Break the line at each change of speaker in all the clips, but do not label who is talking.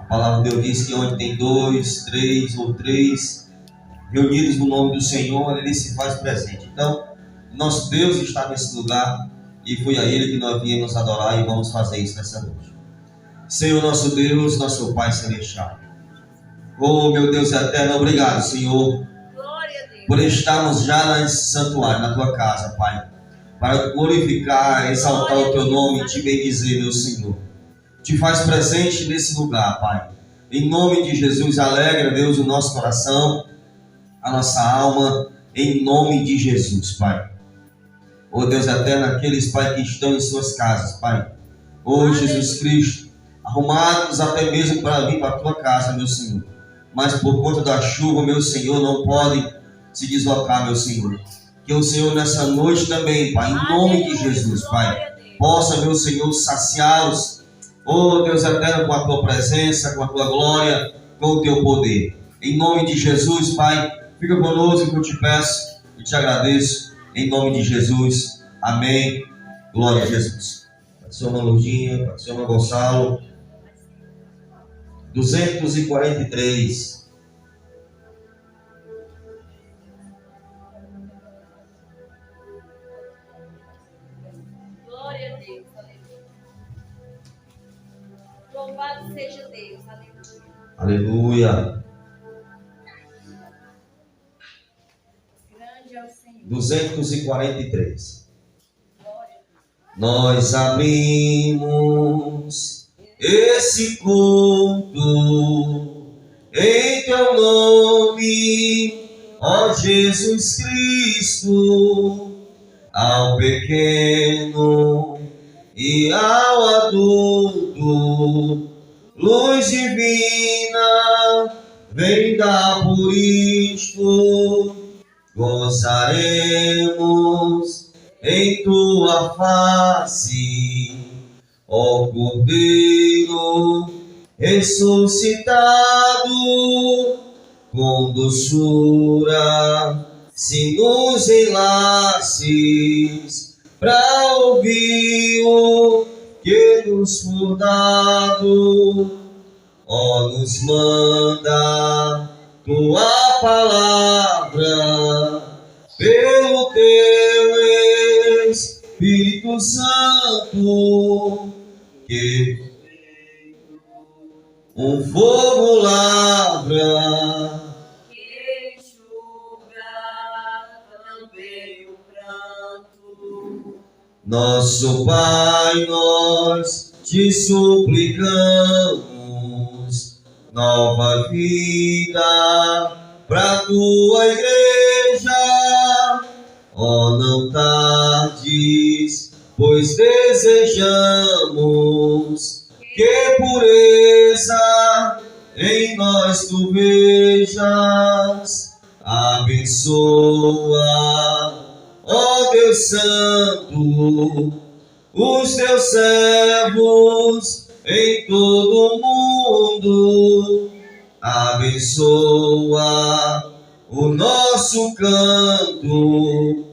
palavra de Deus diz que onde tem 2, 3 ou 3 reunidos no nome do Senhor, Ele se faz presente. Então, nosso Deus está nesse lugar e foi a Ele que nós viemos adorar e vamos fazer isso nessa noite. Senhor nosso Deus, nosso Pai Celestial. Oh, meu Deus eterno, obrigado, Senhor, por estarmos já nesse santuário, na Tua casa, Pai, para glorificar, exaltar o Teu nome e Te bendizer, meu Senhor. Te faz presente nesse lugar, Pai. Em nome de Jesus, alegra, Deus, o nosso coração, a nossa alma, em nome de Jesus, Pai. Oh, Deus eterno, aqueles, Pai, que estão em suas casas, Pai. Oh, Jesus Cristo, arrumados até mesmo para vir para a Tua casa, meu Senhor. Mas por conta da chuva, meu Senhor, não podem se deslocar, meu Senhor. Que o Senhor nessa noite também, Pai, em nome de Jesus, Pai, possa, meu Senhor, saciá-los, oh Deus eterno, com a Tua presença, com a Tua glória, com o Teu poder. Em nome de Jesus, Pai, fica conosco que eu te peço e te agradeço, em nome de Jesus. Amém. Glória a Jesus. Pai do Senhor, uma Lourdinha, Pai do Senhor, uma Gonçalo. 243.
Glória a Deus, aleluia. Louvado seja Deus, aleluia.
Aleluia.
Grande é o Senhor.
243.
Glória a Deus.
Nós abrimos esse culto em Teu nome, ó Jesus Cristo, ao pequeno e ao adulto, luz divina, vem dar por isto, gozaremos em Tua face, ó Cordeiro ressuscitado, com doçura se nos enlaces, pra ouvir o que nos for dado, ó nos manda Tua palavra, pelo Teu Espírito Santo, que um fogo lavra,
Que enxuga também o pranto.
nosso Pai, nós te suplicamos, nova vida pra Tua igreja, ó não tardes, pois desejamos que pureza em nós Tu vejas. Abençoa, ó Deus Santo, os Teus servos em todo o mundo. Abençoa o nosso canto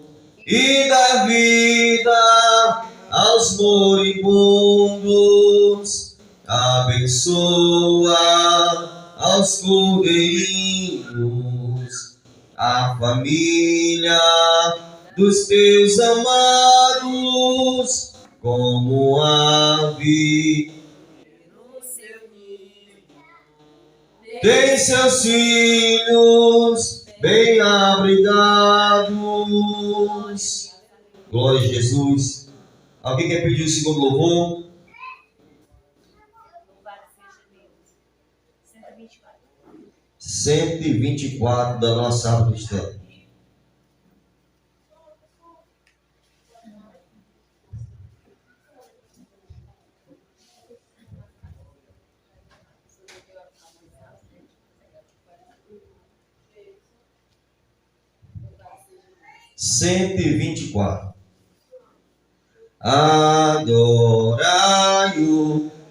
e dá vida aos moribundos. Abençoa aos cordeirinhos, a família dos Teus amados, como ave
No seu ninho,
tem seus filhos bem abrigados. Glória a Jesus. Alguém quer pedir o segundo louvor?
louvado seja Deus. 124.
124 da nossa árvore cristã. Cento e 124. Adorai-o,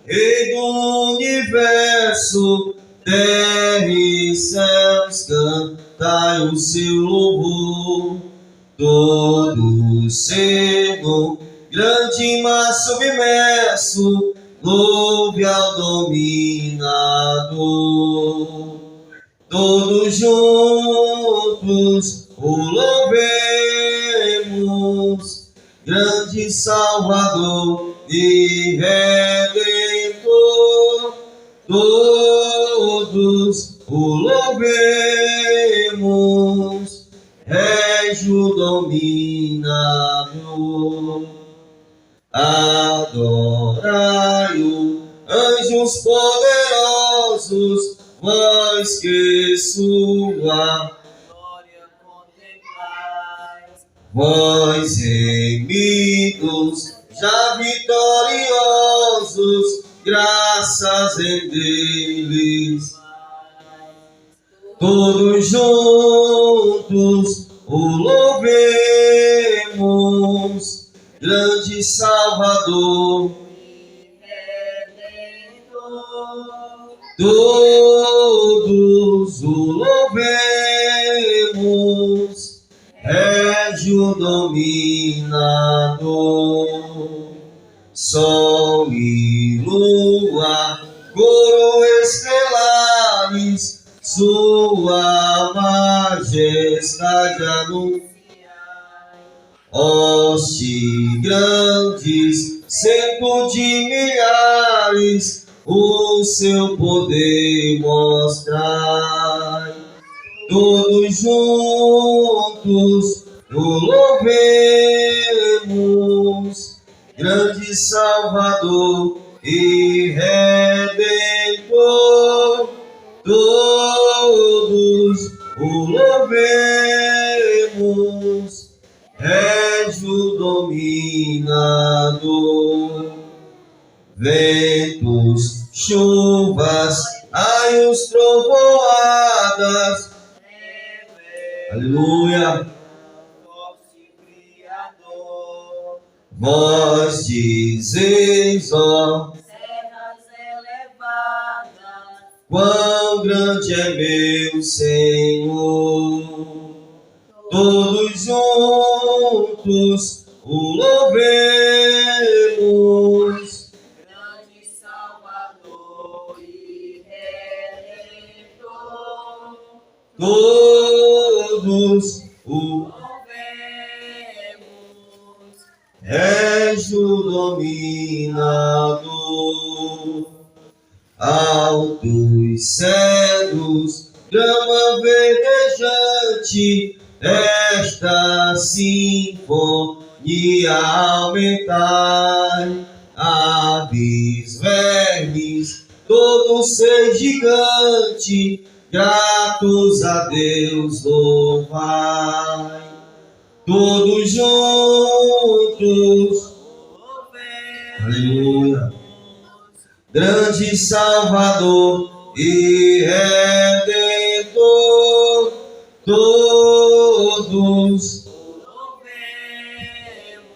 Rei do universo, terra e céus, cantai o seu louvor. Todo ser grande, mas submerso louve ao dominador. Todos juntos o louvemos, grande Salvador e Redentor. Todos o louvemos, Régio dominador. Adorai-o, anjos poderosos, vós que sua
glória contemplais.
vós remidos, já vitoriosos, graças em deles. Todos juntos o louvemos, grande Salvador
E Redentor.
todos o louvemos, Régio dominador. Sol e lua, coro estelares, sua majestade anuncia. Hoste grandes, cento de milhares, o seu poder mostrai. Todos juntos o louvemos, grande Salvador e Redentor. Todos o louvemos, Régio dominador. Ventos, chuvas, raios, trovoadas, aleluia.
Forte Criador.
Vós dizeis, ó,
Serras elevadas.
quão grande é meu Senhor. Todos juntos o louvemos,
Grande Salvador e Redentor.
todos o
Louvemos.
Régio dominador. Altos cedros, grama verdejante, esta sinfonia aumentai. Aves, vermes, todo ser gigante, gratos a Deus louvai. Todos juntos, aleluia. Grande Salvador e Redentor, todos
Louvemos.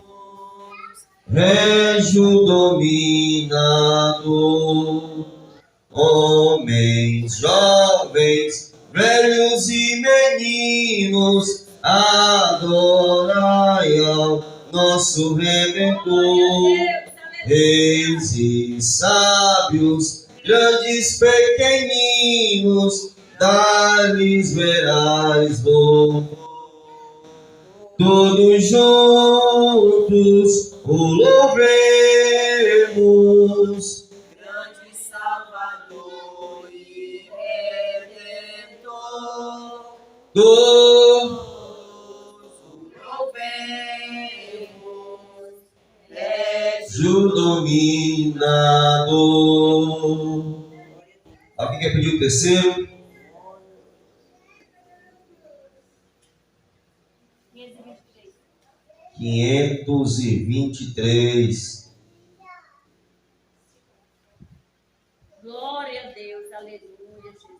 Régio dominador. Homens, jovens, velhos e meninos, adorai ao nosso Redentor. Reis e sábios, grandes, pequeninos, dá-lhes verás louvor. Todos juntos o louvemos,
Grande Salvador e Redentor.
todos
Louvemos.
Régio dominador. Alguém quer pedir o terceiro? 523.
Glória a Deus, aleluia, Jesus.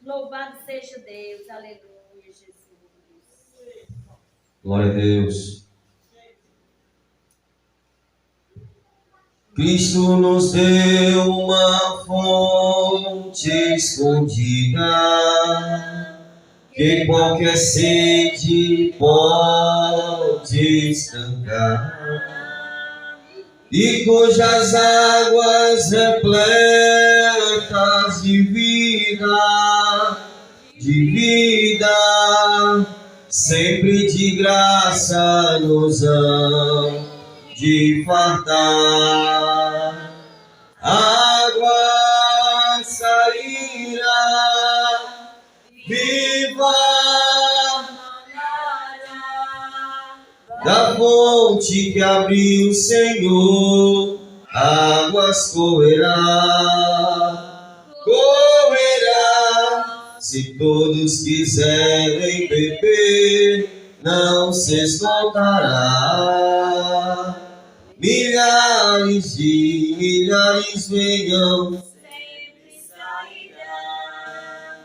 Louvado seja Deus, aleluia, Jesus.
Glória a Deus. Cristo nos deu uma fonte escondida que qualquer sede pode estancar, e cujas águas repletas de vida, sempre de graça nos hão de fartar. Água sairá viva da fonte que abriu o Senhor, águas correrá, se todos quiserem beber, não se esgotará. Milhares de milhares venham,
sempre sairá.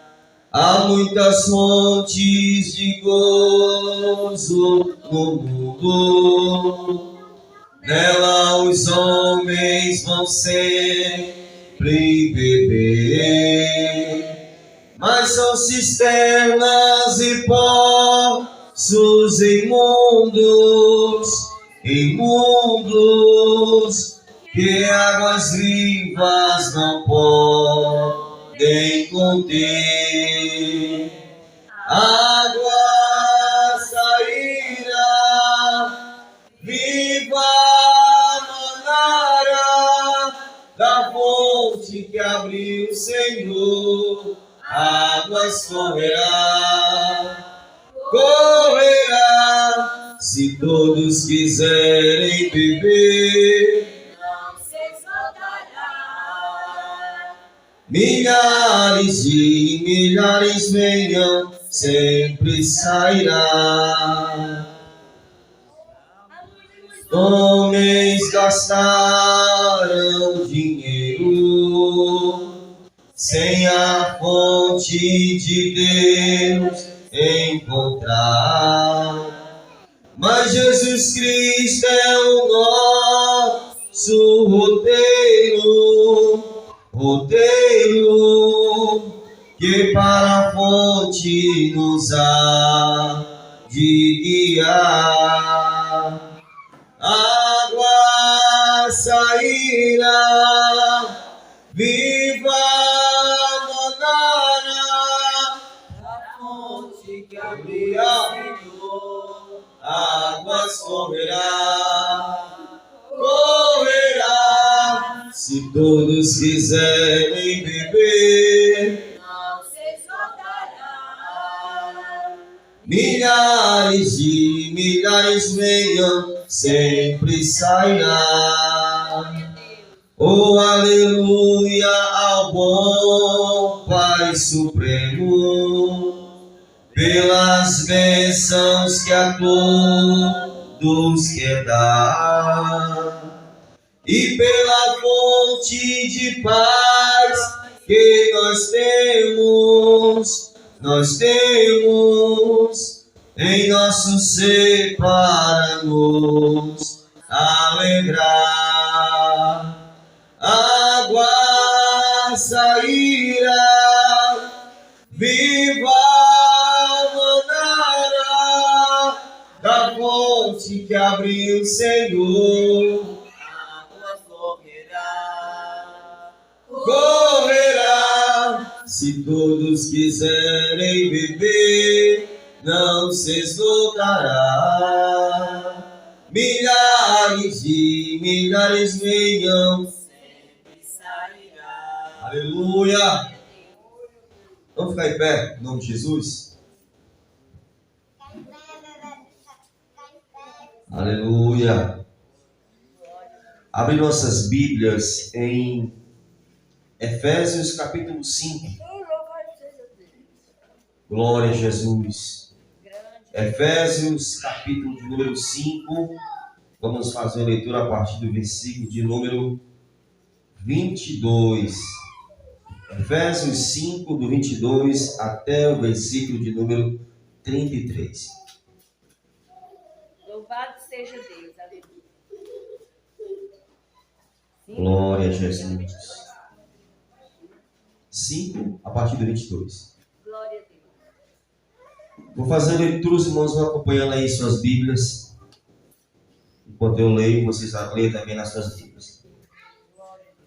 há muitas fontes de gozo no mundo, nela os homens vão sempre beber, mas são cisternas e poços imundos, que águas vivas não podem conter. Água sairá viva, manará da fonte que abriu o Senhor, águas correrá, se todos quiserem beber,
Não se esgotará.
milhares de milhares venham, sempre sairá. Homens gastaram dinheiro sem a fonte de Deus encontrar, mas Jesus Cristo é o nosso roteiro, que para a fonte nos há de guiar. Água sairá viva, manará
Da fonte que
abriu o Senhor, águas correrá, se todos quiserem beber,
não se esgotará.
milhares de milhares venham, sempre sairá. Oh, aleluia ao bom Pai Supremo, pelas bênçãos que a todos quer dar, e pela fonte de paz que nós temos em nosso ser para nos alegrar. Água sairá viva, manará da fonte que abriu o Senhor,
Água
correrá, se todos quiserem beber, não se esgotará. Milhares de milhares venham,
sempre sairá.
aleluia. Vamos ficar em pé, em nome de Jesus. Aleluia. Abre nossas Bíblias em Efésios capítulo 5. Glória a Jesus. Efésios capítulo de número 5. Vamos fazer a leitura a partir do versículo de número 22. Efésios 5, do 22 até o versículo de número 33.
Louvado seja Deus, aleluia.
Glória a Jesus. 5, a partir do 22.
Glória a Deus.
Vou fazer a leitura, os irmãos vão acompanhando aí suas Bíblias. Enquanto eu leio, vocês vão ler também nas suas Bíblias.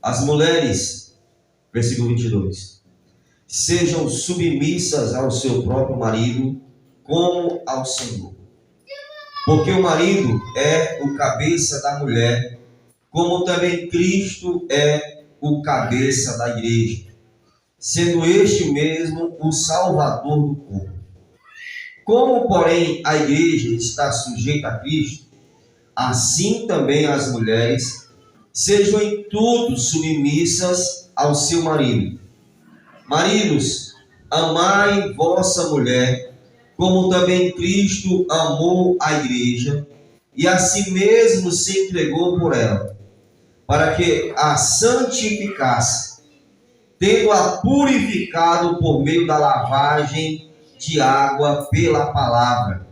As mulheres, versículo 22. Sejam submissas ao seu próprio marido, como ao Senhor. Porque o marido é o cabeça da mulher, como também Cristo é o cabeça da igreja, sendo este mesmo o Salvador do corpo. Como, porém, a igreja está sujeita a Cristo, assim também as mulheres sejam em tudo submissas ao seu marido. Maridos, amai vossa mulher, como também Cristo amou a igreja, e a si mesmo se entregou por ela, para que a santificasse, tendo-a purificado por meio da lavagem de água pela palavra,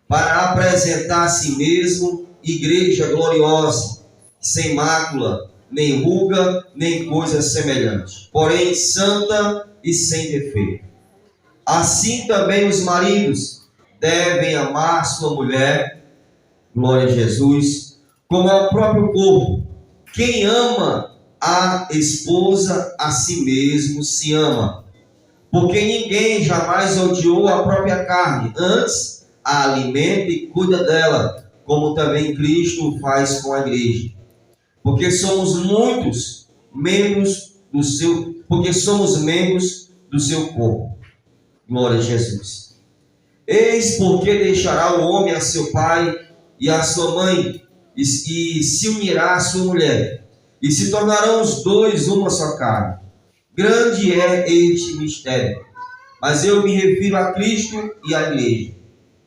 para apresentar a si mesmo igreja gloriosa, sem mácula, nem ruga, nem coisa semelhante, porém santa e sem defeito. Assim também os maridos devem amar sua mulher, glória a Jesus, como ao próprio corpo. Quem ama a esposa, a si mesmo se ama. Porque ninguém jamais odiou a própria carne, antes a alimenta e cuida dela, como também Cristo faz com a igreja. Porque somos membros do seu corpo. Glória a Jesus. Eis porque deixará o homem a seu pai e a sua mãe, e se unirá à sua mulher, e se tornarão os dois uma só carne. Grande é este mistério, mas eu me refiro a Cristo e à igreja.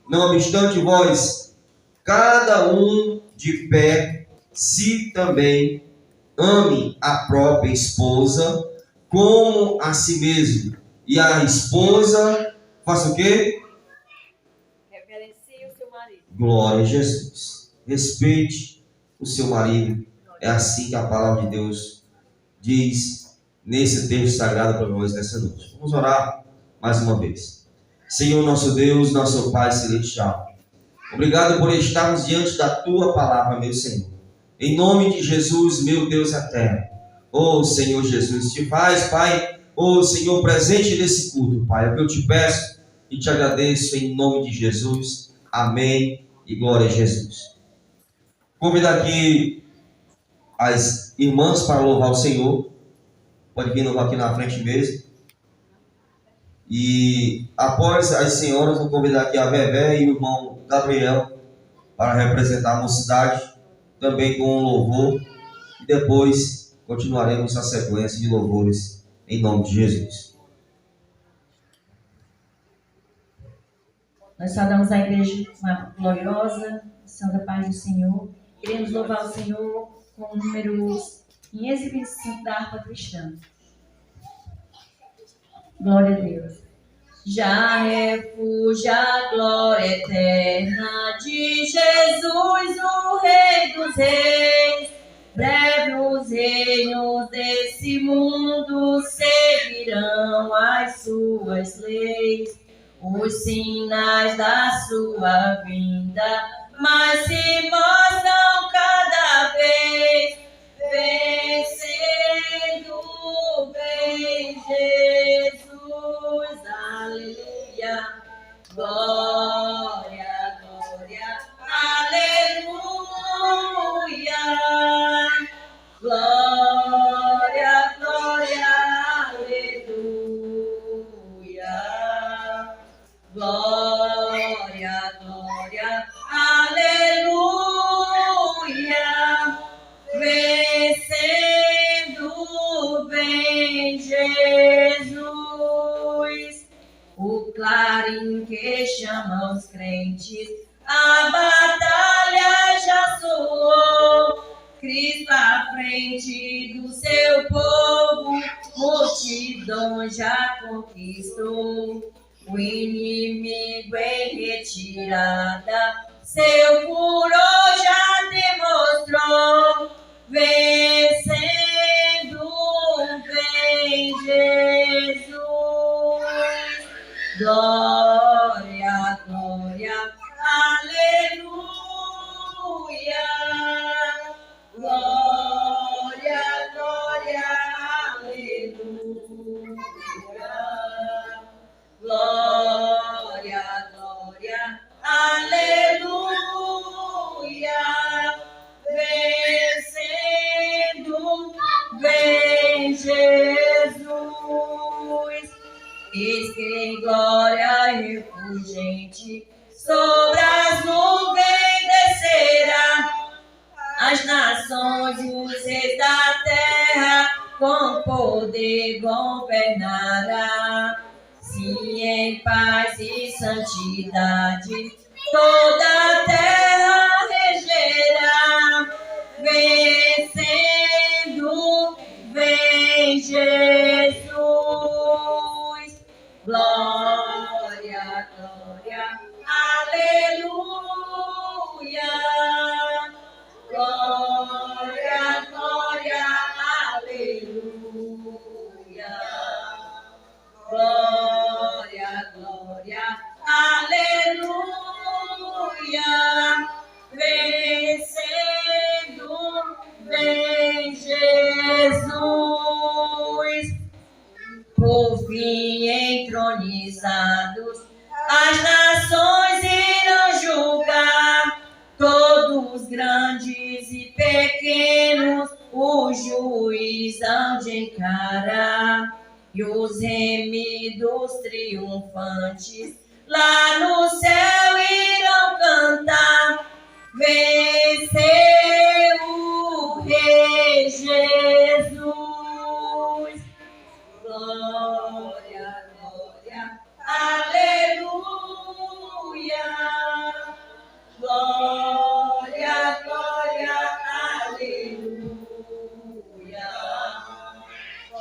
Não obstante vós, cada um de pé, se também ame a própria esposa como a si mesmo, e a esposa faça o quê?
Reverencie o seu marido.
Glória a Jesus. Respeite o seu marido. É assim que a palavra de Deus diz nesse texto sagrado para nós nessa noite. Vamos orar mais uma vez. Senhor nosso Deus, nosso Pai celestial, obrigado por estarmos diante da tua palavra, meu Senhor. Em nome de Jesus, meu Deus eterno. Oh Senhor Jesus, te faz, Pai, oh Senhor, presente nesse culto, Pai. É o que eu te peço e te agradeço em nome de Jesus. Amém e glória a Jesus. Convidar aqui as irmãs para louvar o Senhor. Pode vir louvar aqui na frente mesmo. E após as senhoras, vou convidar aqui a Vevé e o irmão Gabriel para representar a mocidade, também com um louvor. E depois continuaremos a sequência de louvores em nome de Jesus.
Nós saudamos a igreja com a gloriosa missão da paz do Senhor. Queremos louvar o Senhor com números em exibição da harpa cristã. Glória a Deus. Já refúgio a glória eterna de Jesus, o Rei dos Reis. Breve os reinos desse mundo seguirão as suas leis. Os sinais da sua vinda, mas se mostram cada vez, vencendo bem Jesus, aleluia, glória, glória, aleluia, glória, glória, aleluia. Glória, glória, aleluia, vencendo bem Jesus, o clarim que chama os crentes, a batalha já soou, Cristo à frente do seu povo, multidão já conquistou. O inimigo em retirada, seu furor já demonstrou, vencendo bem Jesus. Glória, com poder governará. Se em paz e santidade toda a terra regerá. Vencendo, vem Jesus. Glória, glória, aleluia. Glória, glória, aleluia. Glória, glória, aleluia. Vencendo, vem Jesus. Por fim entronizados, as nações irão julgar. Todos grandes e pequenos, o juiz hão de encarar. E os remidos triunfantes lá no céu irão cantar. Venceu o Rei Jesus. Glória, glória, aleluia. Glória, glória, aleluia.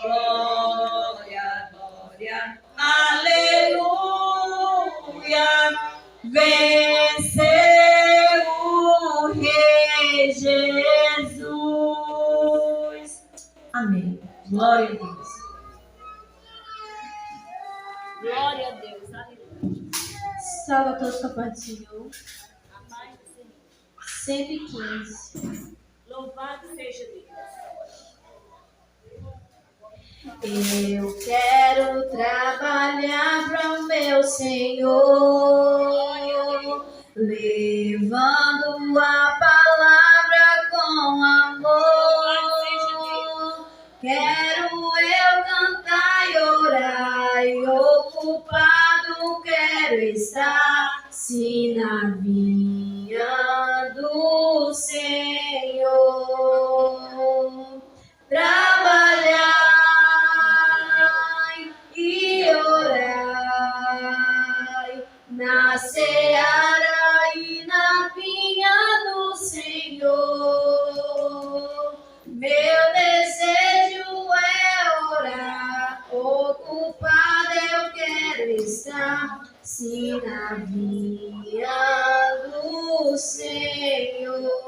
Glória, glória, aleluia. Venceu o Rei Jesus. Amém. Glória a Deus.
Glória a Deus. Aleluia.
Salve a todos com a paz do Senhor.
A paz do Senhor.
115.
Louvado seja Deus.
Eu quero trabalhar para o meu Senhor, levando a palavra com amor. Quero eu cantar e orar, e ocupado quero estar, se na vinha do Senhor. Trabalhar e orar na seara e na vinha do Senhor. Meu desejo é orar, ocupada eu quero estar, se na vinha do Senhor.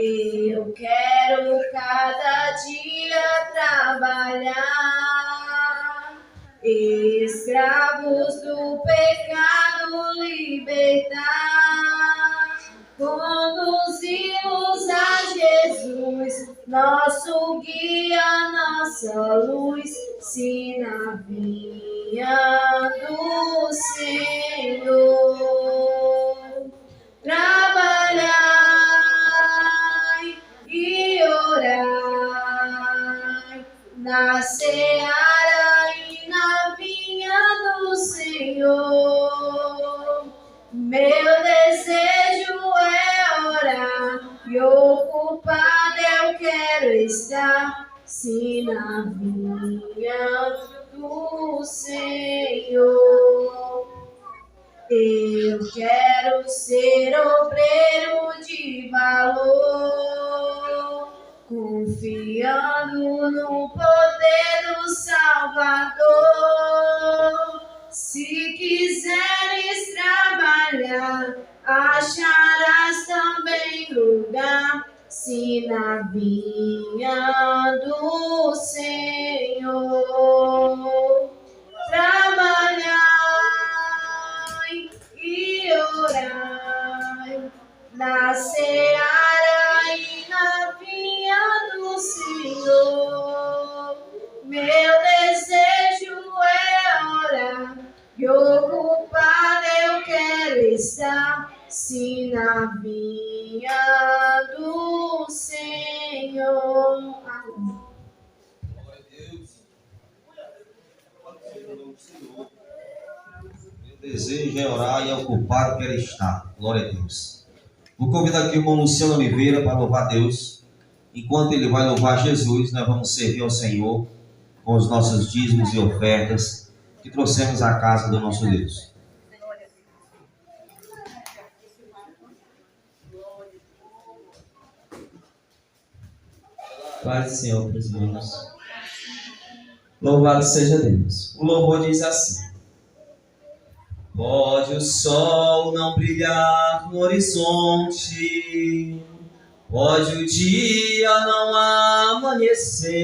Eu quero cada dia trabalhar, escravos do pecado libertar, conduzimos a Jesus, nosso guia, nossa luz, se na vinha do Senhor. Trabalhar e orar na seara e na vinha do Senhor. Meu desejo é orar e ocupada eu quero estar, se na vinha do Senhor. Eu quero ser obreiro de valor, confiando no poder do Salvador. Se quiseres trabalhar, acharás também lugar, se na vinha do Senhor. Trabalhar e orar na seara e na vinha do Senhor. Meu desejo é orar e ocupada eu quero estar, se na vinha do Senhor. Amém.
Glória a Deus. Meu desejo é orar e é ocupado quero estar. Glória a Deus. Vou convidar aqui o irmão Luciano Oliveira para louvar a Deus. enquanto ele vai louvar Jesus, nós vamos servir ao Senhor com os nossos dízimos e ofertas que trouxemos à casa do nosso Deus.
Paz do Senhor para os irmãos. Louvado seja Deus. O louvor diz assim: pode o sol não brilhar no horizonte, pode o dia não amanhecer,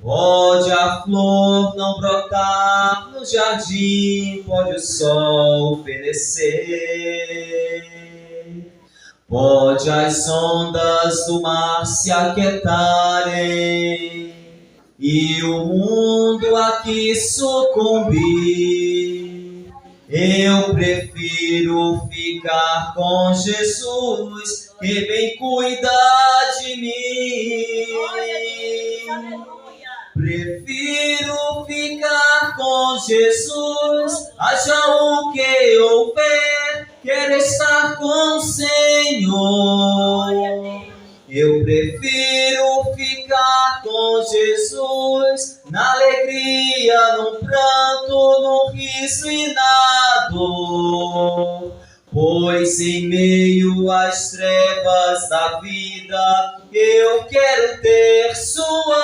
pode a flor não brotar no jardim, pode o sol fenecer, pode as ondas do mar se aquietarem e o mundo aqui sucumbir. Eu prefiro ficar com Jesus, que bem cuida de mim. Prefiro ficar com Jesus, haja o que houver, quero estar com o Senhor. Eu prefiro ficar com Jesus, na alegria, no pranto, no riso e na dor. Pois em meio às trevas da vida, eu quero ter sua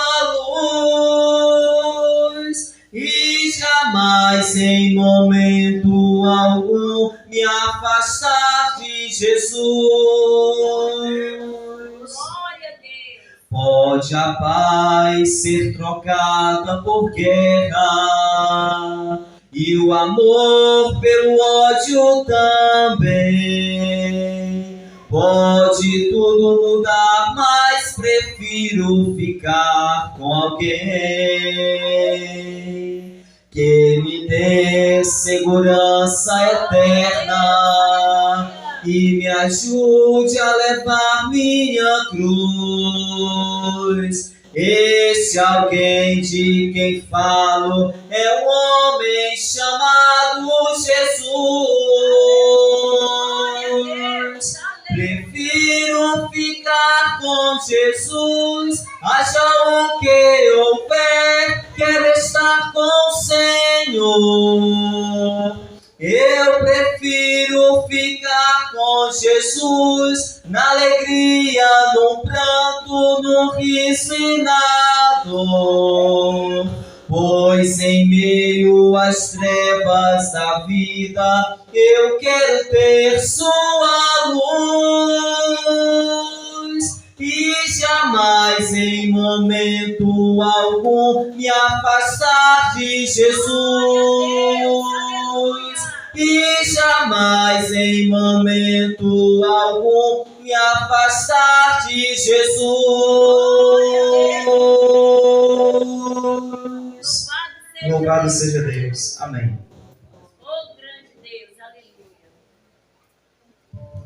luz. E jamais em momento algum me afastar de Jesus. Pode a paz ser trocada por guerra e o amor pelo ódio também. Pode tudo mudar, mas prefiro ficar com alguém que me dê segurança eterna e me ajude a levar minha cruz. Este alguém de quem falo é um homem chamado Jesus. Prefiro ficar com Jesus, haja o que houver, quero estar com o Senhor. Eu prefiro ficar com Jesus, na alegria, no pranto, no riso e na dor. Pois em meio às trevas da vida, eu quero ter sua luz. E jamais em momento algum me afastar de Jesus. E jamais em momento algum me afastar de Jesus. Louvado seja Deus. Amém.
Oh, grande Deus, aleluia.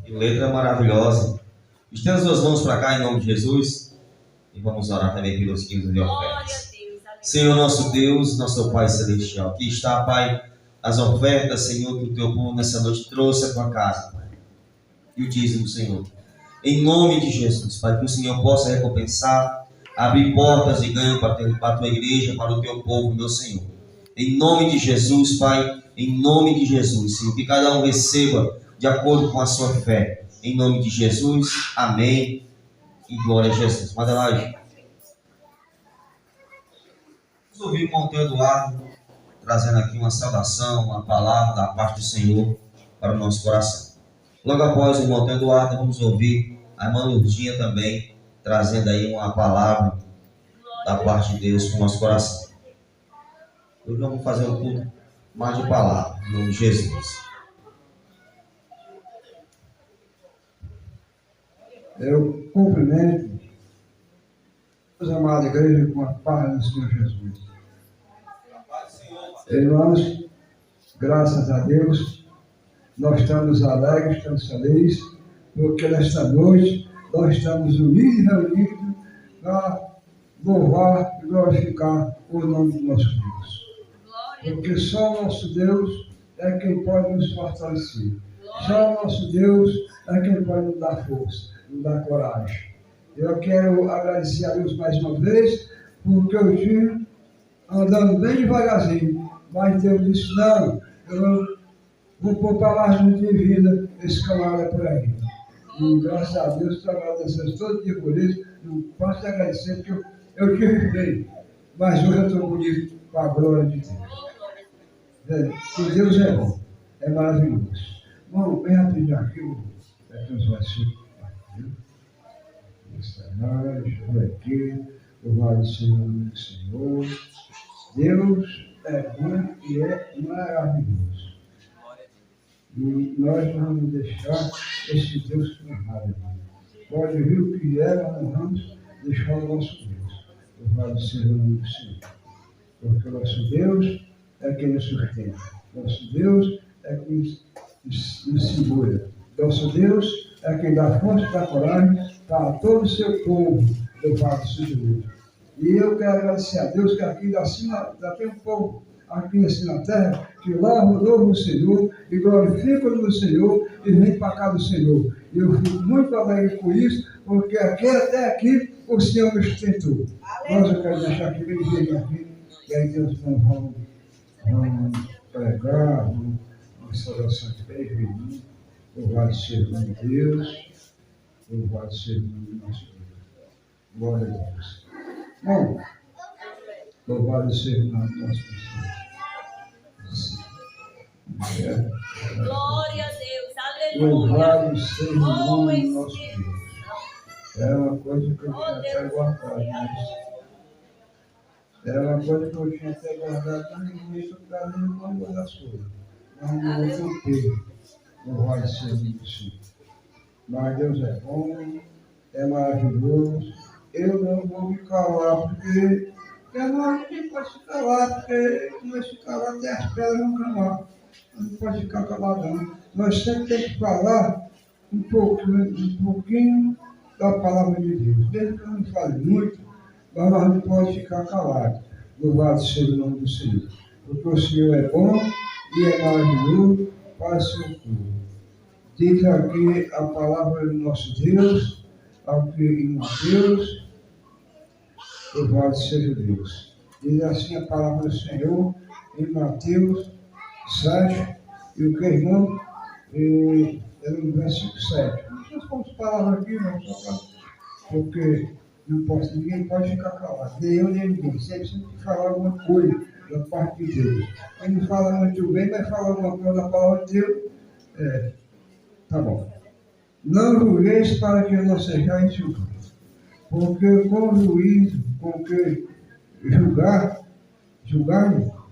Que letra maravilhosa. Estenda as duas mãos para cá em nome de Jesus e vamos orar também pelos dízimos de
Glória a
ofertas.
Deus, aleluia.
Senhor nosso Deus, nosso Pai Celestial, aqui está, Pai, as ofertas, Senhor, que o Teu povo nessa noite trouxe à Tua casa, Pai. E o dízimo, Senhor. Em nome de Jesus, Pai, que o Senhor possa recompensar, abrir portas de ganho para a Tua igreja, para o Teu povo, meu Senhor. Em nome de Jesus, Pai, em nome de Jesus, Senhor, que cada um receba de acordo com a sua fé. Em nome de Jesus, amém. E glória a Jesus. Manda lá, gente. Vamos ouvir o Monteiro Eduardo trazendo aqui uma saudação, uma palavra da parte do Senhor para o nosso coração. Logo após o Monteiro Eduardo, vamos ouvir a irmã Lourdinha também trazendo aí uma palavra da parte de Deus para o nosso coração. Hoje vamos fazer um culto mais de palavra, em nome de Jesus.
Eu cumprimento os amados igreja com a paz do Senhor Jesus. Irmãos, graças a Deus, nós estamos alegres, estamos felizes, porque nesta noite nós estamos unidos e reunidos para louvar e glorificar o nome do nosso Deus. Porque só o nosso Deus é quem pode nos fortalecer. Só o nosso Deus é quem pode nos dar força, nos dar coragem. Eu quero agradecer a Deus mais uma vez, porque eu estive andando bem devagarzinho, mas Deus disse, não, eu vou poupar mais um dia de vida esse camarada por aí. E graças a Deus, estou agradecendo todo dia por isso, não posso te agradecer, porque eu tive bem, mas hoje eu estou bonito com a glória de Deus. Que Deus é bom, é maravilhoso. Bom, vem rapidinho aqui, os versículos. Deixa eu ver aqui, louvado seja o nome do Senhor. Deus é bom e é maravilhoso. E nós não vamos deixar esse Deus honrado, irmão. Pode vir o que é, nós não vamos deixar o nosso Deus. Louvado seja o nome do Senhor. Porque o nosso Deus é quem nos sustenta. Nosso Deus é quem nos segura. Nosso Deus é quem dá força e dá coragem para todo o seu povo. Louvado seja Deus. E eu quero agradecer a Deus que aqui acima já tem um povo aqui assim na terra que louva o Senhor e glorifica o Senhor e vem para cá do Senhor. E eu fico muito alegre com isso, porque até aqui o Senhor me sustentou. Nós eu quero deixar aqui bem direitinho aqui, e aí Deus vamos pregar, vamos oração de bem direitinho. Louvado seja o nome de Deus, louvado seja o nome do nosso Deus. Glória a Deus. Bom, louvado seja o nome do nosso Deus.
Glória a Deus, aleluia.
Louvado seja o nome do nosso Deus. É uma coisa que eu tinha até guardado, é uma coisa que eu tinha até guardado, mas no início eu trazia uma das coisas. Mas não vou cumprir. Louvado seja o nome do Senhor. Mas Deus é bom, é maravilhoso. Eu não vou me calar, porque eu não pode se calar, porque nós se calar até as pedras vão calar. Não pode ficar caladão. Nós sempre temos que falar um pouquinho da palavra de Deus. Mesmo que eu não fale muito, mas nós não podemos ficar calados. Louvado seja o nome do Senhor. Porque o Senhor é bom e é maravilhoso para o seu povo. Diz aqui a palavra do nosso Deus, aqui em Mateus. Louvado seja Deus. Diz assim a palavra do Senhor em Mateus 7, e o que, irmão? É no versículo 7. Não sei se vamos palavras aqui, não, porque não posso, ninguém pode ficar calado, nem eu nem ninguém. Sempre tem que falar alguma coisa da parte de Deus. Quem não fala muito bem, vai falar alguma coisa da palavra de Deus. Tá bom. Não julgueis para que não sejais julgados, porque com o juízo com que julgar,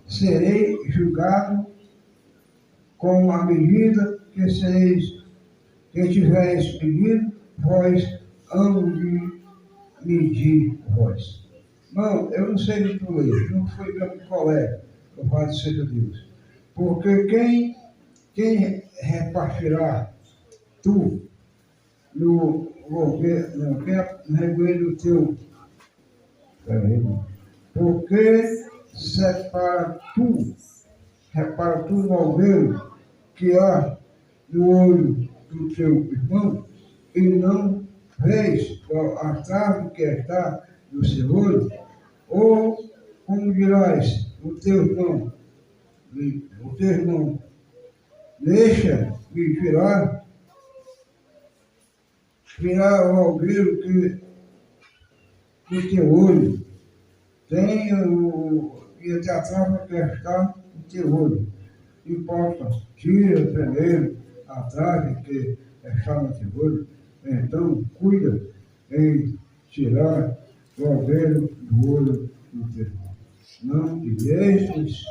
serei julgado com a medida que tiveres medido, vós hão de medir vós. Não, eu não sei de tudo isso, não foi meu colega, louvado seja Deus. Porque quem repartirá tu no governo, quem regoeiro do teu, porque repara tu no alveiro que há no olho do teu irmão, e não vês a trave que está no seu olho, ou como dirás o teu irmão, deixa-me tirar o alveiro que o teu olho tem e até a trave que está no teu olho. Importa, tira primeiro a trave que está no teu olho, então cuida em tirar o alveiro do olho do teu irmão. Não te deixes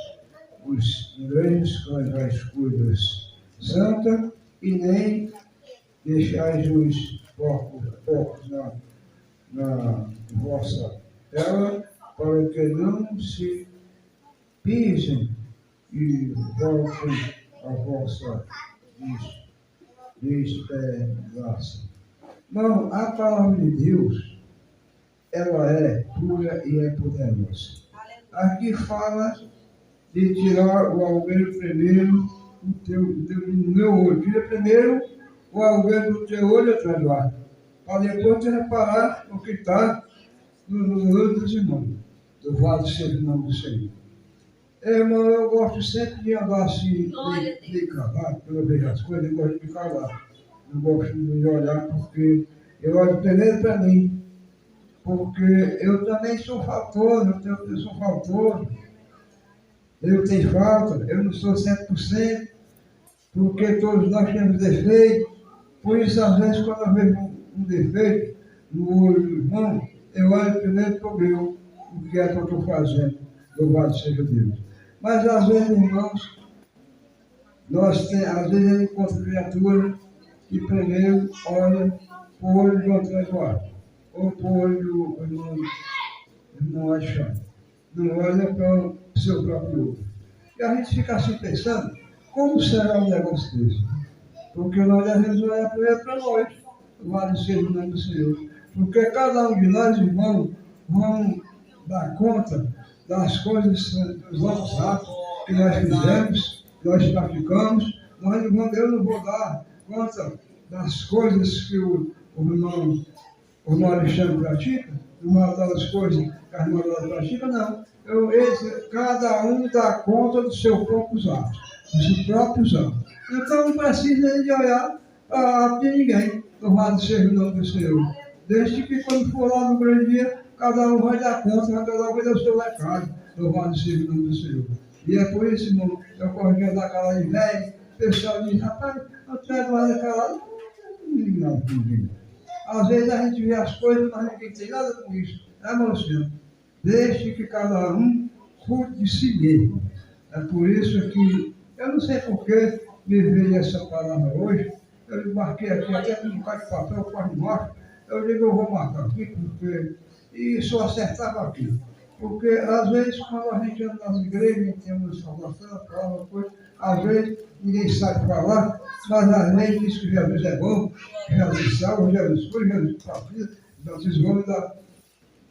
os grandes com as coisas santas e nem deixais os porcos na vossa terra, para que não se pisem e voltem a vossa despedaça. Não, a palavra de Deus, ela é pura e é poderosa. Aqui fala de tirar o alveiro primeiro do meu olho. Tira primeiro o alveiro do teu olho atrás do ar. para depois te reparar o que está no olho dos irmãos. Louvado seja o nome do Senhor. Irmão, eu gosto sempre de andar assim, de calar, quando eu vejo as coisas, eu gosto de me calar. Não gosto de olhar, porque eu olho primeiro para mim. Porque eu também sou faltoso, eu sou faltoso. Eu tenho falta, eu não sou 100%, porque todos nós temos defeito. Por isso, às vezes, quando eu vejo um defeito no olho do irmão, eu olho primeiro para o meu, o que é que eu estou fazendo. Louvado seja Deus. Mas, às vezes, irmãos, às vezes eu encontro criatura que primeiro olha para o olho do Antônio Eduardo, ou para o olho do irmão Alexandre. Não olha para o seu próprio olho. E a gente fica assim pensando, como será um negócio desse? Porque nós devemos olhar primeiro para nós, louvado seja o nome do Senhor. Porque cada um de nós, irmãos, vamos dar conta das coisas, dos nossos atos que nós fizemos, que nós praticamos. Eu não vou dar conta das coisas que o irmão Alexandre pratica, das coisas que a irmã pratica, não. Cada um dá conta dos seus próprios atos, Então não precisa de olhar para de ninguém, louvado seja o nome do Senhor. Desde que quando for lá no grande dia, cada um vai dar conta, cada um vai dar o seu recado, louvado seja o nome do Senhor. E é por isso, irmão, eu correndo da cara de velho, o pessoal diz, rapaz, eu tenho mais calado, não digo nada com ninguém. Às vezes a gente vê as coisas, mas ninguém tem nada com isso. É, Luciano? Deixe que cada um cuide de si mesmo. É por isso que, eu não sei por que me veio essa palavra hoje, eu marquei aqui até com um bocado de papel, quase morto, eu digo, eu vou marcar aqui, porque, e só acertava aqui. Porque às vezes, quando a gente anda nas igrejas, tem uma salvação, prova, coisa, às vezes ninguém sabe falar, mas às vezes diz que Jesus é bom, Jesus salva, Jesus cura, Jesus papia, Jesus vamos dar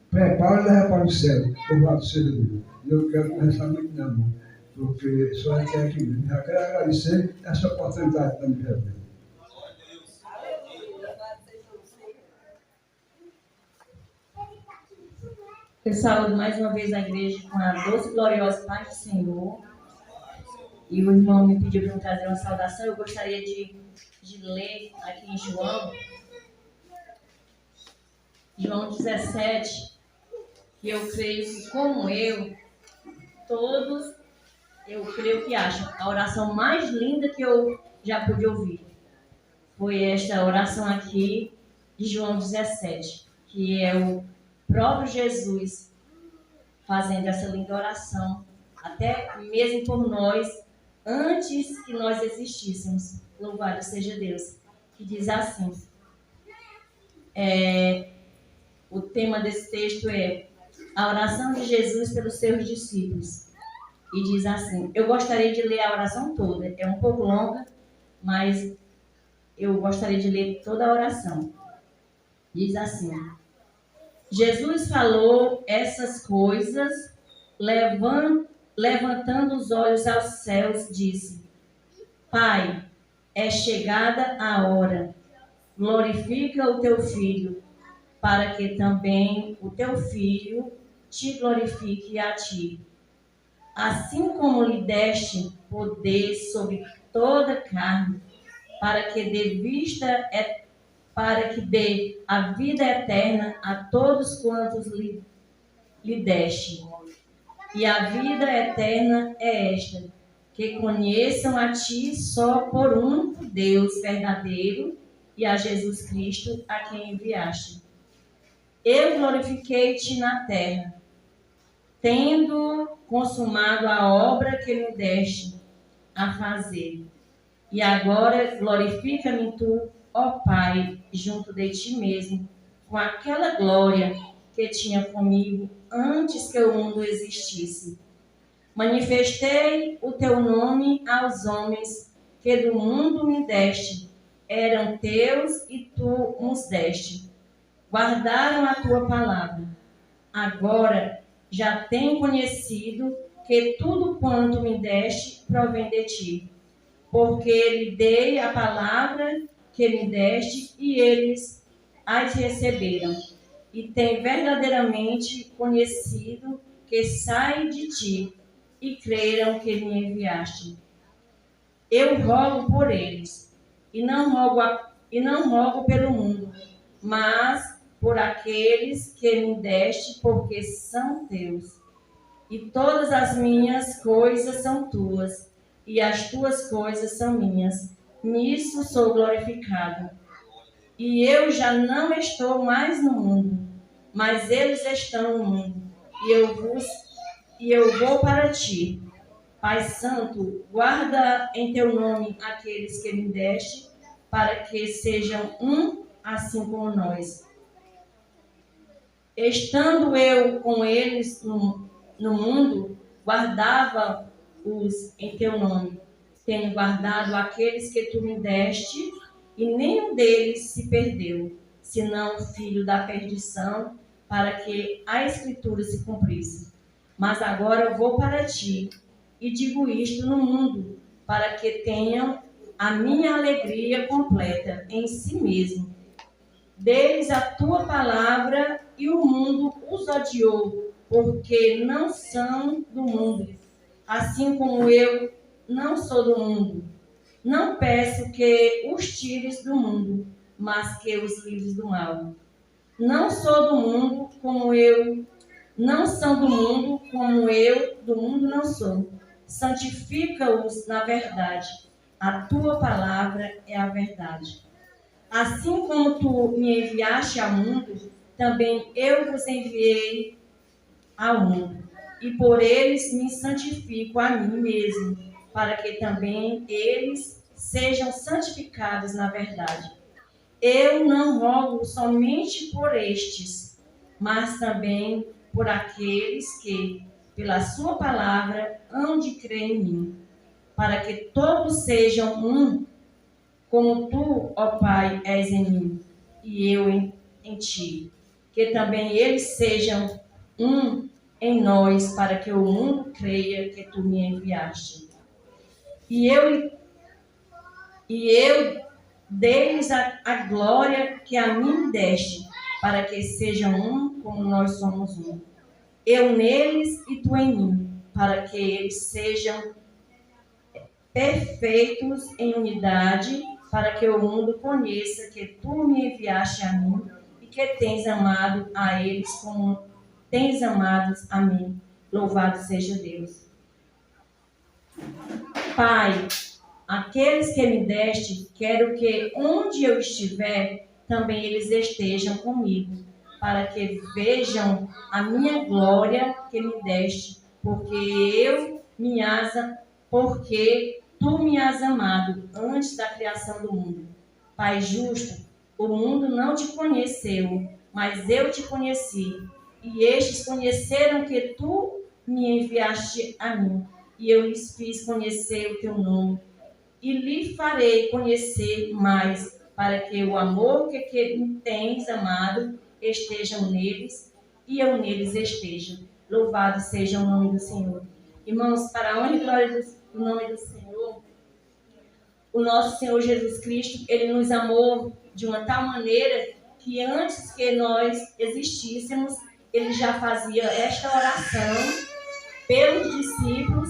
preparo e leva para o céu, louvado seja Deus. E eu quero conversar muito não, irmão, porque só é aqui mesmo. Já quero agradecer essa oportunidade da minha vida.
Eu saúdo mais uma vez a igreja com a doce e gloriosa paz do Senhor. E o irmão me pediu para eu trazer uma saudação. Eu gostaria de ler aqui em João 17, que eu creio que, como todos, eu creio que acham a oração mais linda que eu já pude ouvir. Foi esta oração aqui de João 17, que é o próprio Jesus fazendo essa linda oração, até mesmo por nós, antes que nós existíssemos. Louvado seja Deus. Que diz assim, o tema desse texto é a oração de Jesus pelos seus discípulos. E diz assim, eu gostaria de ler a oração toda, é um pouco longa, mas eu gostaria de ler toda a oração. Diz assim, Jesus falou essas coisas, levantando os olhos aos céus, disse, Pai, é chegada a hora, glorifica o teu Filho, para que também o teu Filho te glorifique a ti. Assim como lhe deste poder sobre toda carne, para que dê a vida eterna a todos quantos lhe deste. E a vida eterna é esta, que conheçam a ti só por único Deus verdadeiro e a Jesus Cristo a quem enviaste. Eu glorifiquei-te na terra, tendo consumado a obra que me deste a fazer. E agora glorifica-me tu, ó Pai, junto de ti mesmo, com aquela glória que tinha comigo antes que o mundo existisse. Manifestei o teu nome aos homens que do mundo me deste, eram teus e tu nos deste. Guardaram a tua palavra. Agora já têm conhecido que tudo quanto me deste provém de ti, porque lhe dei a palavra que me deste e eles as receberam, e têm verdadeiramente conhecido que sai de ti, e creram que me enviaste. Eu rogo por eles, e não rogo pelo mundo, mas por aqueles que me deste, porque são teus. E todas as minhas coisas são tuas, e as tuas coisas são minhas. Nisso sou glorificado. E eu já não estou mais no mundo, mas eles estão no mundo, e eu vou para ti. Pai Santo, guarda em teu nome aqueles que me deste, para que sejam um, assim como nós. Estando eu com eles no mundo, guardava-os em teu nome. Tenho guardado aqueles que tu me deste, e nenhum deles se perdeu, senão o filho da perdição, para que a Escritura se cumprisse. Mas agora vou para ti, e digo isto no mundo, para que tenham a minha alegria completa em si mesmo. Deles a tua palavra, e o mundo os odiou, porque não são do mundo, assim como eu não sou do mundo. Não peço que os tires do mundo, mas que os livres do mal. Não sou do mundo como eu, não são do mundo como eu do mundo não sou. Santifica-os na verdade. A tua palavra é a verdade. Assim como tu me enviaste ao mundo, também eu vos enviei ao mundo. E por eles me santifico a mim mesmo, para que também eles sejam santificados na verdade. Eu não rogo somente por estes, mas também por aqueles que, pela sua palavra, hão de crer em mim, para que todos sejam um, como tu, ó Pai, és em mim, e eu em ti. Que também eles sejam um em nós, para que o mundo creia que tu me enviaste. E eu deles a glória que a mim deste, para que sejam um como nós somos um. Eu neles e tu em mim, para que eles sejam perfeitos em unidade, para que o mundo conheça que tu me enviaste a mim e que tens amado a eles como tens amado a mim. Louvado seja Deus. Pai, aqueles que me deste, quero que onde eu estiver, também eles estejam comigo, para que vejam a minha glória que me deste, porque tu me has amado antes da criação do mundo. Pai justo, o mundo não te conheceu, mas eu te conheci, e estes conheceram que tu me enviaste a mim, e eu lhes fiz conhecer o teu nome, e lhe farei conhecer mais, para que o amor que me tens amado estejam neles, e eu neles esteja. Louvado seja o nome do Senhor. Irmãos, para a honra e glória do nome do Senhor, o nosso Senhor Jesus Cristo, Ele nos amou de uma tal maneira que antes que nós existíssemos, Ele já fazia esta oração pelos discípulos,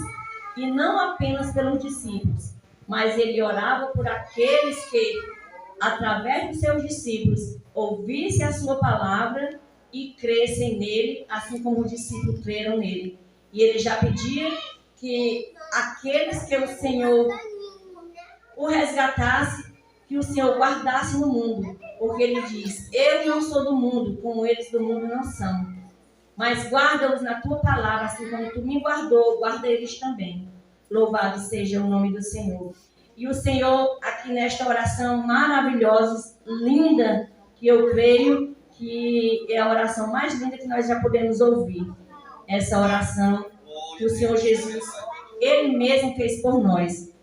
e não apenas pelos discípulos, mas Ele orava por aqueles que, através dos seus discípulos, ouvissem a sua palavra e crescem nele, assim como os discípulos creram nele. E Ele já pedia que aqueles que o Senhor o resgatasse, que o Senhor guardasse no mundo, porque Ele diz: eu não sou do mundo, como eles do mundo não são, mas guarda-os na tua palavra, assim como tu me guardou, guarda eles também. Louvado seja o nome do Senhor. E o Senhor, aqui nesta oração maravilhosa, linda, que eu creio que é a oração mais linda que nós já podemos ouvir. Essa oração que o Senhor Jesus, Ele mesmo fez por nós.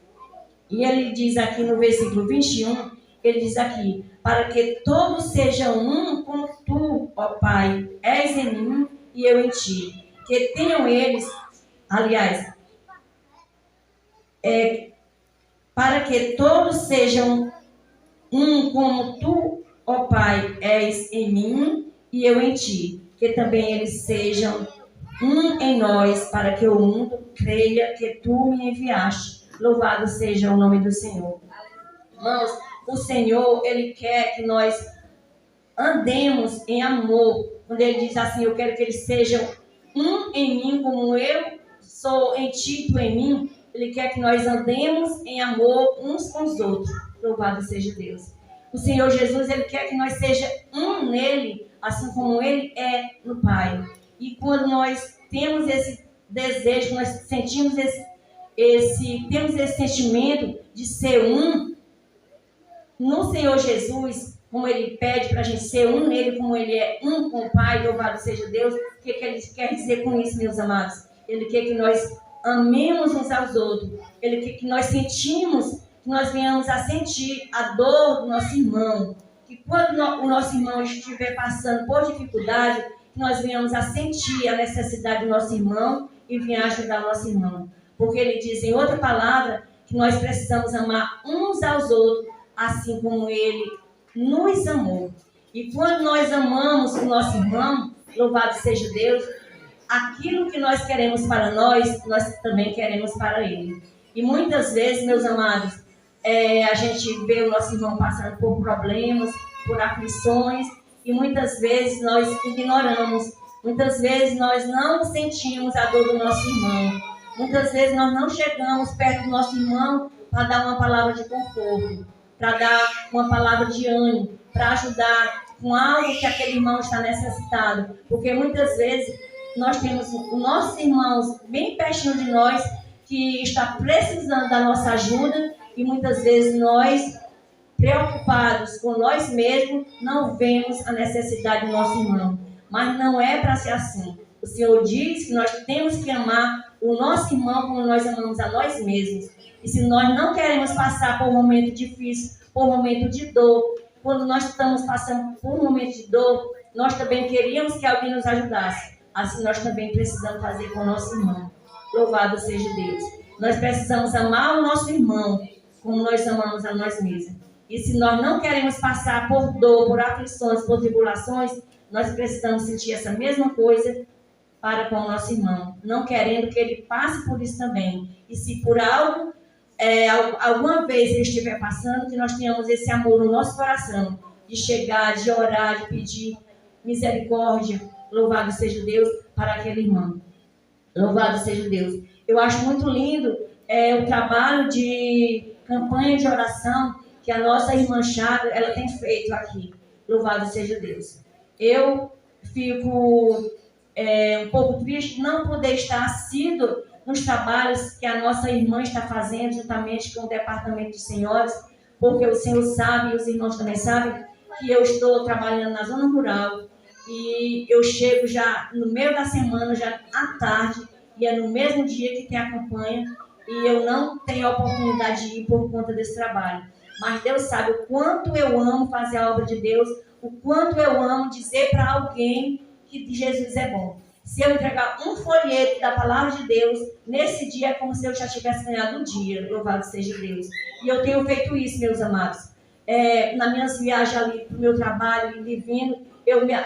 E Ele diz aqui no versículo 21, Ele diz aqui: para que todos sejam um como tu, ó Pai, és em mim e eu em ti. Que tenham eles, aliás, para que todos sejam um como tu, ó Pai, és em mim e eu em ti, que também eles sejam um em nós, para que o mundo creia que tu me enviaste. Louvado seja o nome do Senhor. Irmãos, o Senhor, Ele quer que nós andemos em amor. Quando Ele diz assim, eu quero que eles sejam um em mim, como eu sou em ti, tu em mim. Ele quer que nós andemos em amor uns com os outros. Louvado seja Deus. O Senhor Jesus, Ele quer que nós sejamos um nele, assim como Ele é no Pai. E quando nós temos esse desejo, nós sentimos temos esse sentimento de ser um no Senhor Jesus, como Ele pede para a gente ser um nele, como Ele é um com o Pai, louvado seja Deus. O que Ele quer dizer com isso, meus amados? Ele quer que nós amemos uns aos outros. Ele quer que nós sentimos, que nós venhamos a sentir a dor do nosso irmão. Que quando o nosso irmão estiver passando por dificuldade, que nós venhamos a sentir a necessidade do nosso irmão e venhamos ajudar o nosso irmão. Porque Ele diz em outra palavra que nós precisamos amar uns aos outros, assim como Ele nos amou. E quando nós amamos o nosso irmão, louvado seja Deus, aquilo que nós queremos para nós também queremos para Ele. E muitas vezes, meus amados, a gente vê o nosso irmão passando por problemas, por aflições, e muitas vezes nós ignoramos. Muitas vezes nós não sentimos a dor do nosso irmão. Muitas vezes nós não chegamos perto do nosso irmão para dar uma palavra de conforto, para dar uma palavra de ânimo, para ajudar com algo que aquele irmão está necessitado. Porque muitas vezes nós temos os nossos irmãos bem pertinho de nós que está precisando da nossa ajuda e muitas vezes nós, preocupados com nós mesmos, não vemos a necessidade do nosso irmão. Mas não é para ser assim. O Senhor diz que nós temos que amar o nosso irmão como nós amamos a nós mesmos. E se nós não queremos passar por um momento difícil, por um momento de dor, quando nós estamos passando por um momento de dor, nós também queríamos que alguém nos ajudasse. Assim nós também precisamos fazer com o nosso irmão. Louvado seja Deus. Nós precisamos amar o nosso irmão como nós amamos a nós mesmos. E se nós não queremos passar por dor, por aflições, por tribulações, nós precisamos sentir essa mesma coisa para com o nosso irmão, não querendo que ele passe por isso também. E se por algo, alguma vez ele estiver passando, que nós tenhamos esse amor no nosso coração, de chegar, de orar, de pedir misericórdia, louvado seja Deus, para aquele irmão. Louvado seja Deus. Eu acho muito lindo o trabalho de campanha de oração que a nossa irmã Chaga, ela tem feito aqui. Louvado seja Deus. Eu fico um pouco triste de não poder estar assíduo nos trabalhos que a nossa irmã está fazendo juntamente com o Departamento de Senhoras, porque o Senhor sabe e os irmãos também sabem que eu estou trabalhando na zona rural e eu chego já no meio da semana, já à tarde, e é no mesmo dia que tem a campanha e eu não tenho a oportunidade de ir por conta desse trabalho. Mas Deus sabe o quanto eu amo fazer a obra de Deus, o quanto eu amo dizer para alguém que Jesus é bom. Se eu entregar um folheto da palavra de Deus, nesse dia é como se eu já tivesse ganhado um dia, louvado seja Deus. E eu tenho feito isso, meus amados. Nas minhas viagens ali para o meu trabalho, e vindo,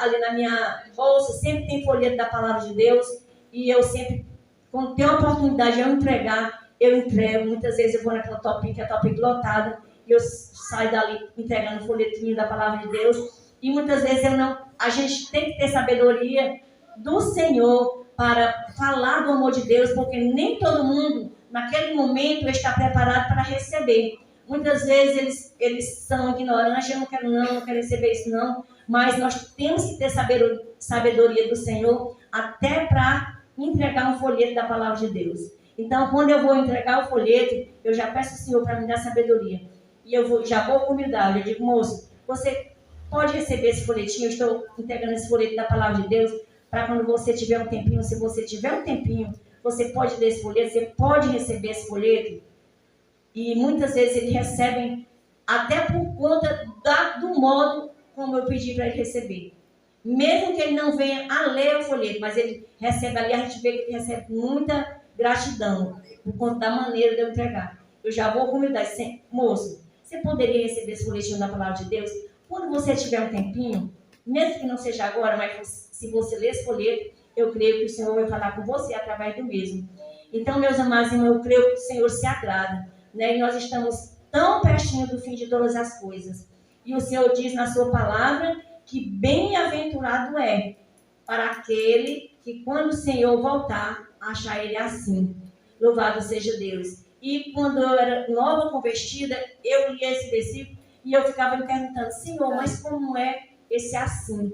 ali na minha bolsa, sempre tem folheto da palavra de Deus, e eu sempre, quando tenho a oportunidade de eu entregar, eu entrego. Muitas vezes eu vou naquela topinha, que é a topinha lotada, e eu saio dali entregando o folhetinho da palavra de Deus. E muitas vezes a gente tem que ter sabedoria do Senhor para falar do amor de Deus, porque nem todo mundo, naquele momento, está preparado para receber. Muitas vezes eles são ignorantes, eu não quero receber isso não, mas nós temos que ter sabedoria do Senhor até para entregar um folheto da palavra de Deus. Então, quando eu vou entregar o folheto, eu já peço ao Senhor para me dar sabedoria. E já vou com humildade, eu digo, moço, você pode receber esse folhetinho, eu estou entregando esse folheto da palavra de Deus, para quando você tiver um tempinho, se você tiver um tempinho, você pode ler esse folheto, você pode receber esse folheto. E muitas vezes eles recebem até por conta do modo como eu pedi para ele receber. Mesmo que ele não venha a ler o folheto, mas ele recebe ali, a gente vê que ele recebe muita gratidão por conta da maneira de eu entregar. Eu já vou convidar, moço, você poderia receber esse folhetinho da palavra de Deus? quando você tiver um tempinho, mesmo que não seja agora, mas se você ler esse folheto, eu creio que o Senhor vai falar com você através do mesmo. Então, meus amados irmãos, eu creio que o Senhor se agrada, né? E nós estamos tão pertinho do fim de todas as coisas. E o Senhor diz na sua palavra que bem-aventurado é para aquele que, quando o Senhor voltar, achar ele assim. Louvado seja Deus. E quando eu era nova convertida, eu lia esse versículo e eu ficava me perguntando, Senhor, mas como é esse assim?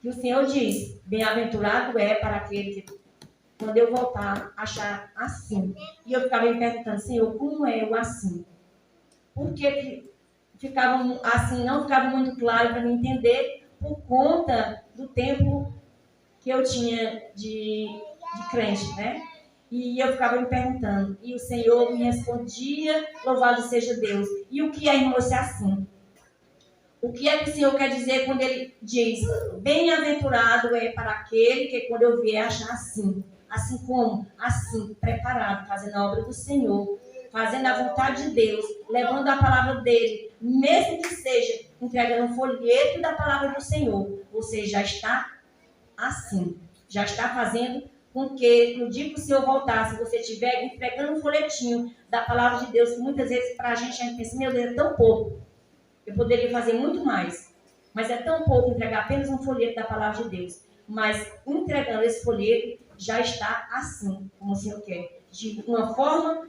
E o Senhor diz, bem-aventurado é para aquele que, quando eu voltar, achar assim. E eu ficava me perguntando, Senhor, como é o assim? Por que ficava assim, não ficava muito claro para me entender por conta do tempo que eu tinha de crente, né? E eu ficava me perguntando, e o Senhor me respondia, louvado seja Deus. E o que é, irmão, ser assim? O que é que o Senhor quer dizer quando Ele diz, bem-aventurado é para aquele que quando eu vier achar assim. Assim como? Assim, preparado, fazendo a obra do Senhor, fazendo a vontade de Deus, levando a palavra dEle, mesmo que seja entregando um folheto da palavra do Senhor. Você já está assim, já está fazendo com que, no dia que o Senhor voltar, se você estiver entregando um folhetinho da palavra de Deus, que muitas vezes para a gente pensa, meu Deus, é tão pouco. Eu poderia fazer muito mais. Mas é tão pouco entregar apenas um folheto da palavra de Deus. Mas entregando esse folheto, já está assim, como o Senhor quer. De uma forma,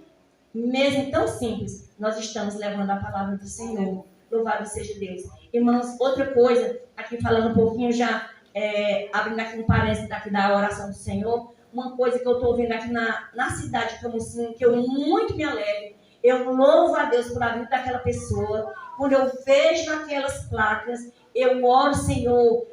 mesmo tão simples, nós estamos levando a palavra do Senhor. Louvado seja Deus. Irmãos, outra coisa, aqui falando um pouquinho já, abrindo aqui um parênteses daqui da oração do Senhor, uma coisa que eu estou vendo aqui na cidade de Camusim, que eu muito me alegro. Eu louvo a Deus por a vida daquela pessoa. Quando eu vejo aquelas placas, eu oro, Senhor,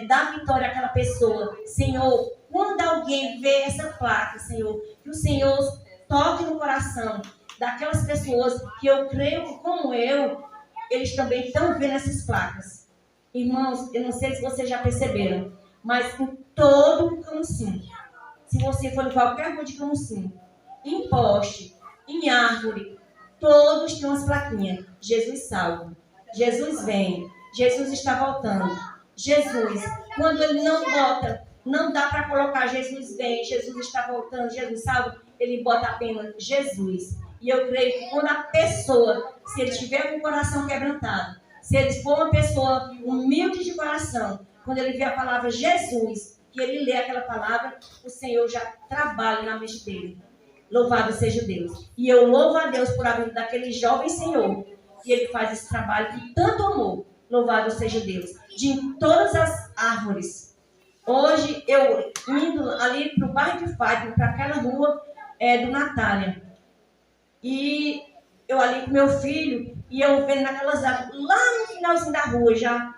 dá vitória àquela pessoa. Senhor, quando alguém vê essa placa, Senhor, que o Senhor toque no coração daquelas pessoas que eu creio que, como eu, eles também estão vendo essas placas. Irmãos, eu não sei se vocês já perceberam, mas em todo o Camusim, se você for em qualquer rua de Camusim, em poste, em árvore, todos têm umas plaquinhas. Jesus salva. Jesus vem. Jesus está voltando. Jesus, quando ele não bota, não dá para colocar Jesus vem, Jesus está voltando, Jesus salva, ele bota apenas Jesus. E eu creio que quando a pessoa, se ele tiver com o coração quebrantado, se ele for uma pessoa humilde de coração, quando ele vê a palavra Jesus, que ele lê aquela palavra, o Senhor já trabalha na mente dele. Louvado seja Deus. E eu louvo a Deus por a vida daquele jovem Senhor, que ele faz esse trabalho com tanto amor. Louvado seja Deus. De todas as árvores. Hoje, eu indo ali para o bairro de Fátima, para aquela rua do Natália. E eu ali com meu filho, e eu vendo naquelas árvores, lá no finalzinho da rua, já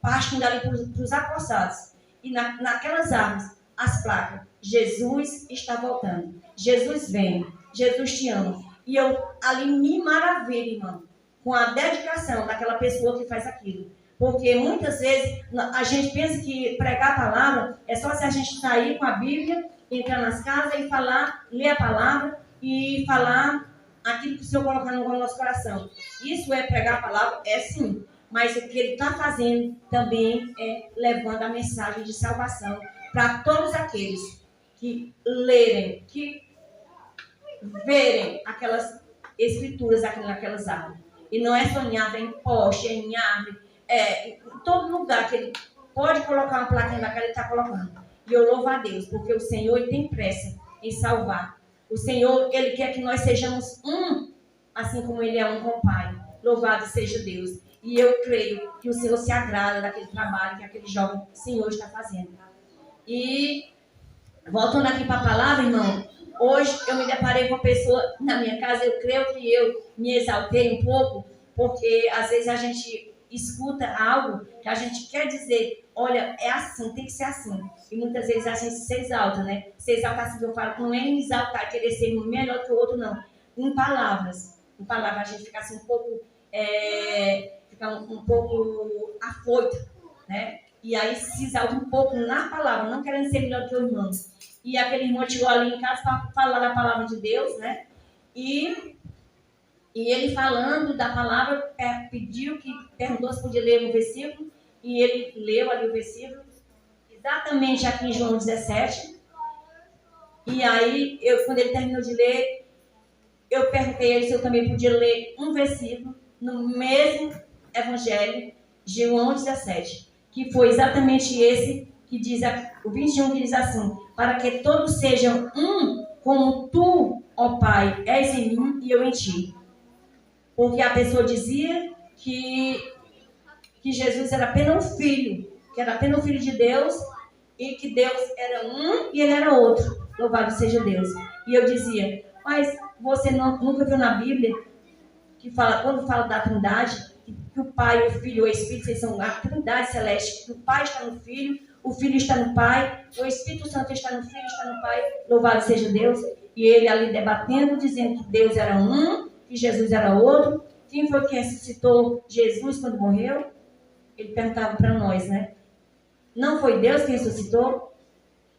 partindo ali para os acossados. E naquelas árvores, as placas. Jesus está voltando. Jesus vem. Jesus te ama. E eu ali me maravilho, irmão, com a dedicação daquela pessoa que faz aquilo. Porque muitas vezes a gente pensa que pregar a palavra é só se a gente sair com a Bíblia, entrar nas casas e falar, ler a palavra e falar aquilo que o Senhor colocar no nosso coração. Isso é pregar a palavra? É sim. Mas o que ele está fazendo também é levando a mensagem de salvação para todos aqueles que lerem, que verem aquelas escrituras naquelas árvores. E não é sonhado em poste, em árvore, em todo lugar que ele pode colocar uma plaquinha daquela, ele está colocando. E eu louvo a Deus, porque o Senhor ele tem pressa em salvar. O Senhor, ele quer que nós sejamos um, assim como ele é um com o Pai. Louvado seja Deus. E eu creio que o Senhor se agrada daquele trabalho que aquele jovem Senhor está fazendo. E, voltando aqui para a palavra, irmão, hoje eu me deparei com uma pessoa na minha casa, eu creio que eu me exaltei um pouco, porque às vezes a gente escuta algo que a gente quer dizer, olha, é assim, tem que ser assim. E muitas vezes a gente se exalta, né? Se exaltar assim que eu falo, não é me exaltar, querer ser melhor que o outro, não. Em palavras a gente fica assim um pouco, fica um pouco afoito, né? E aí se exalta um pouco na palavra, não querendo ser melhor que o irmão. E aquele irmão chegou ali em casa para falar da palavra de Deus, né? E E ele falando da palavra, perguntou se podia ler um versículo, e ele leu ali o versículo, exatamente aqui em João 17. E aí, quando ele terminou de ler, eu perguntei a ele se eu também podia ler um versículo no mesmo evangelho, João 17, que foi exatamente esse que diz, o 21, que diz assim: para que todos sejam um, como tu, ó Pai, és em mim e eu em ti. Porque a pessoa dizia que Jesus era apenas um filho, que era apenas um filho de Deus, e que Deus era um e ele era outro. Louvado seja Deus. E eu dizia, mas você nunca viu na Bíblia que fala, quando fala da Trindade, que o Pai, o Filho e o Espírito, eles são a Trindade celeste, que o Pai está no Filho, o Filho está no Pai, o Espírito Santo está no Filho, está no Pai. Louvado seja Deus. E ele ali debatendo, dizendo que Deus era um, que Jesus era outro. Quem foi que ressuscitou Jesus quando morreu? Ele perguntava para nós, né? Não foi Deus quem ressuscitou?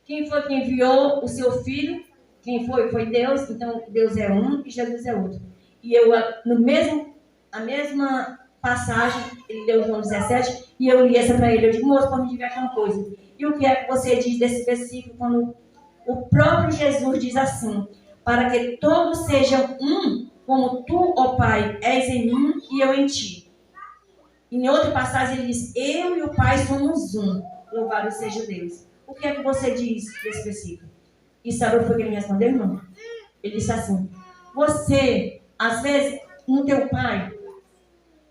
Quem foi que enviou o seu filho? Quem foi? Foi Deus. Então, Deus é um e Jesus é outro. E eu, a mesma passagem, ele leu João 17, e eu li essa para ele. Eu digo, moço, pode me dizer uma coisa. E o que é que você diz desse versículo, quando o próprio Jesus diz assim: para que todos sejam um, como tu, ó Pai, és em mim e eu em ti. Em outra passagem ele diz, eu e o Pai somos um. Louvado seja Deus. O que é que você diz desse versículo? E sabe o que ele me respondeu, irmão? Ele disse assim, você, às vezes, no teu pai,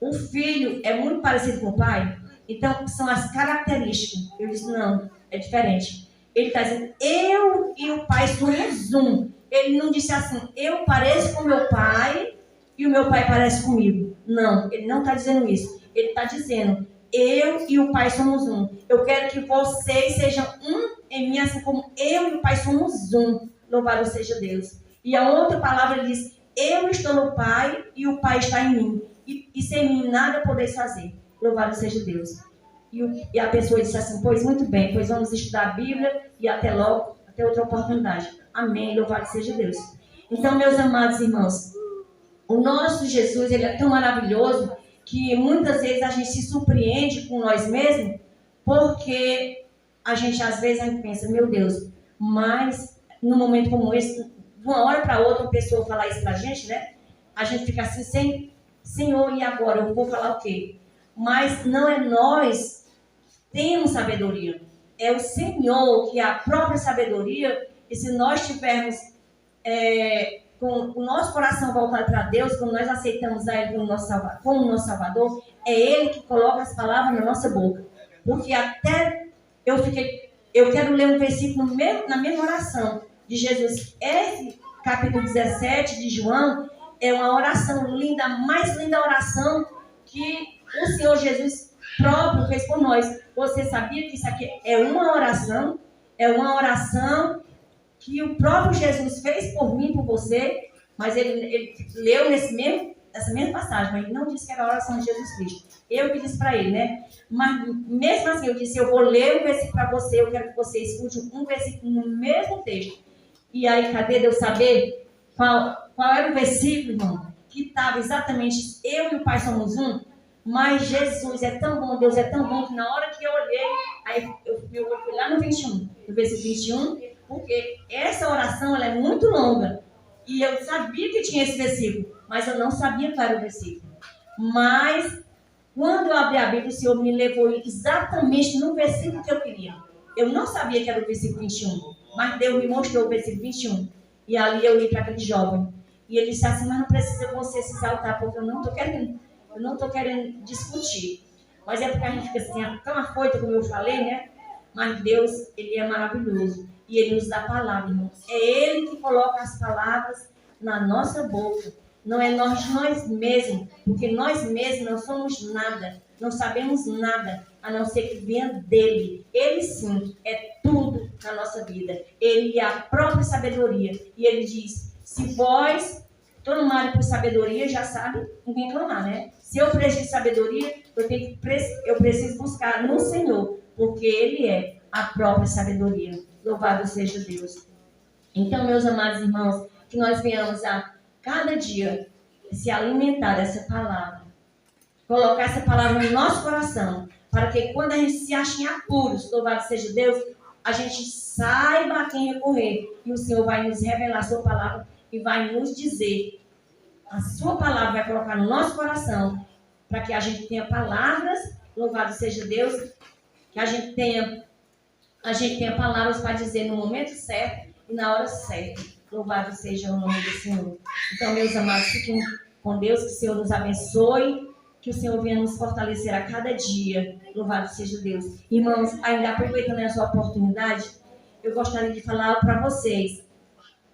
o filho é muito parecido com o pai, então são as características. Eu disse, não, é diferente. Ele está dizendo, eu e o pai somos um. Ele não disse assim, eu pareço com meu pai e o meu pai parece comigo. Não, ele não está dizendo isso. Ele está dizendo, eu e o pai somos um. Eu quero que vocês sejam um em mim, assim como eu e o pai somos um. Louvado seja Deus. E a outra palavra ele diz, eu estou no pai e o pai está em mim. E sem mim nada podeis fazer. Louvado seja Deus. E a pessoa disse assim, pois muito bem, pois vamos estudar a Bíblia e até logo, até outra oportunidade. Amém, louvado seja Deus. Então, meus amados irmãos, o nosso Jesus, ele é tão maravilhoso que muitas vezes a gente se surpreende com nós mesmos, porque a gente às vezes pensa, meu Deus, mas num momento como esse, de uma hora para outra, uma pessoa falar isso para a gente, né? A gente fica assim, Senhor, e agora? Eu vou falar o quê? Mas não é nós que temos sabedoria. É o Senhor que é a própria sabedoria. E se nós tivermos com o nosso coração voltado para Deus, quando nós aceitamos a Ele como nosso Salvador, é Ele que coloca as palavras na nossa boca. Porque até eu quero ler um versículo na mesma oração de Jesus. Esse capítulo 17 de João é uma oração linda, a mais linda oração que o Senhor Jesus próprio fez por nós. Você sabia que isso aqui é uma oração? É uma oração que o próprio Jesus fez por mim, por você, mas ele leu nessa mesma passagem, mas ele não disse que era a oração de Jesus Cristo. Eu que disse para ele, né? Mas mesmo assim, eu disse, eu vou ler um versículo para você, eu quero que você escute um versículo no mesmo texto. E aí, cadê Deus saber qual era o versículo, irmão, que estava exatamente, eu e o Pai somos um? Mas Jesus é tão bom, Deus é tão bom, que na hora que eu olhei, aí eu fui lá no 21, no versículo 21, porque essa oração ela é muito longa. E eu sabia que tinha esse versículo, mas eu não sabia qual era o versículo. Mas, quando eu abri a Bíblia, o Senhor me levou exatamente no versículo que eu queria. Eu não sabia que era o versículo 21, mas Deus me mostrou o versículo 21. E ali eu li para aquele jovem. E ele disse assim, mas não precisa você se exaltar, porque eu não estou querendo discutir. Mas é porque a gente fica assim, tão afoito, como eu falei, né? Mas Deus, Ele é maravilhoso. E Ele nos dá a palavra, irmão. É Ele que coloca as palavras na nossa boca. Não é nós mesmos. Porque nós mesmos não somos nada. Não sabemos nada, a não ser que venha dEle. Ele sim, é tudo na nossa vida. Ele é a própria sabedoria. E Ele diz, se vós clamarem por sabedoria, já sabe com quem clamar, né? Se eu preciso de sabedoria, eu preciso buscar no Senhor. Porque Ele é a própria sabedoria. Louvado seja Deus. Então, meus amados irmãos, que nós venhamos a cada dia se alimentar dessa palavra, colocar essa palavra no nosso coração, para que quando a gente se ache em apuros, louvado seja Deus, a gente saiba a quem recorrer. E o Senhor vai nos revelar a sua palavra e vai nos dizer. A sua palavra vai colocar no nosso coração, para que a gente tenha palavras, louvado seja Deus, que a gente tenha palavras para dizer no momento certo e na hora certa. Louvado seja o nome do Senhor. Então, meus amados, fiquem com Deus, que o Senhor nos abençoe, que o Senhor venha nos fortalecer a cada dia. Louvado seja Deus. Irmãos, ainda aproveitando essa oportunidade, eu gostaria de falar algo para vocês,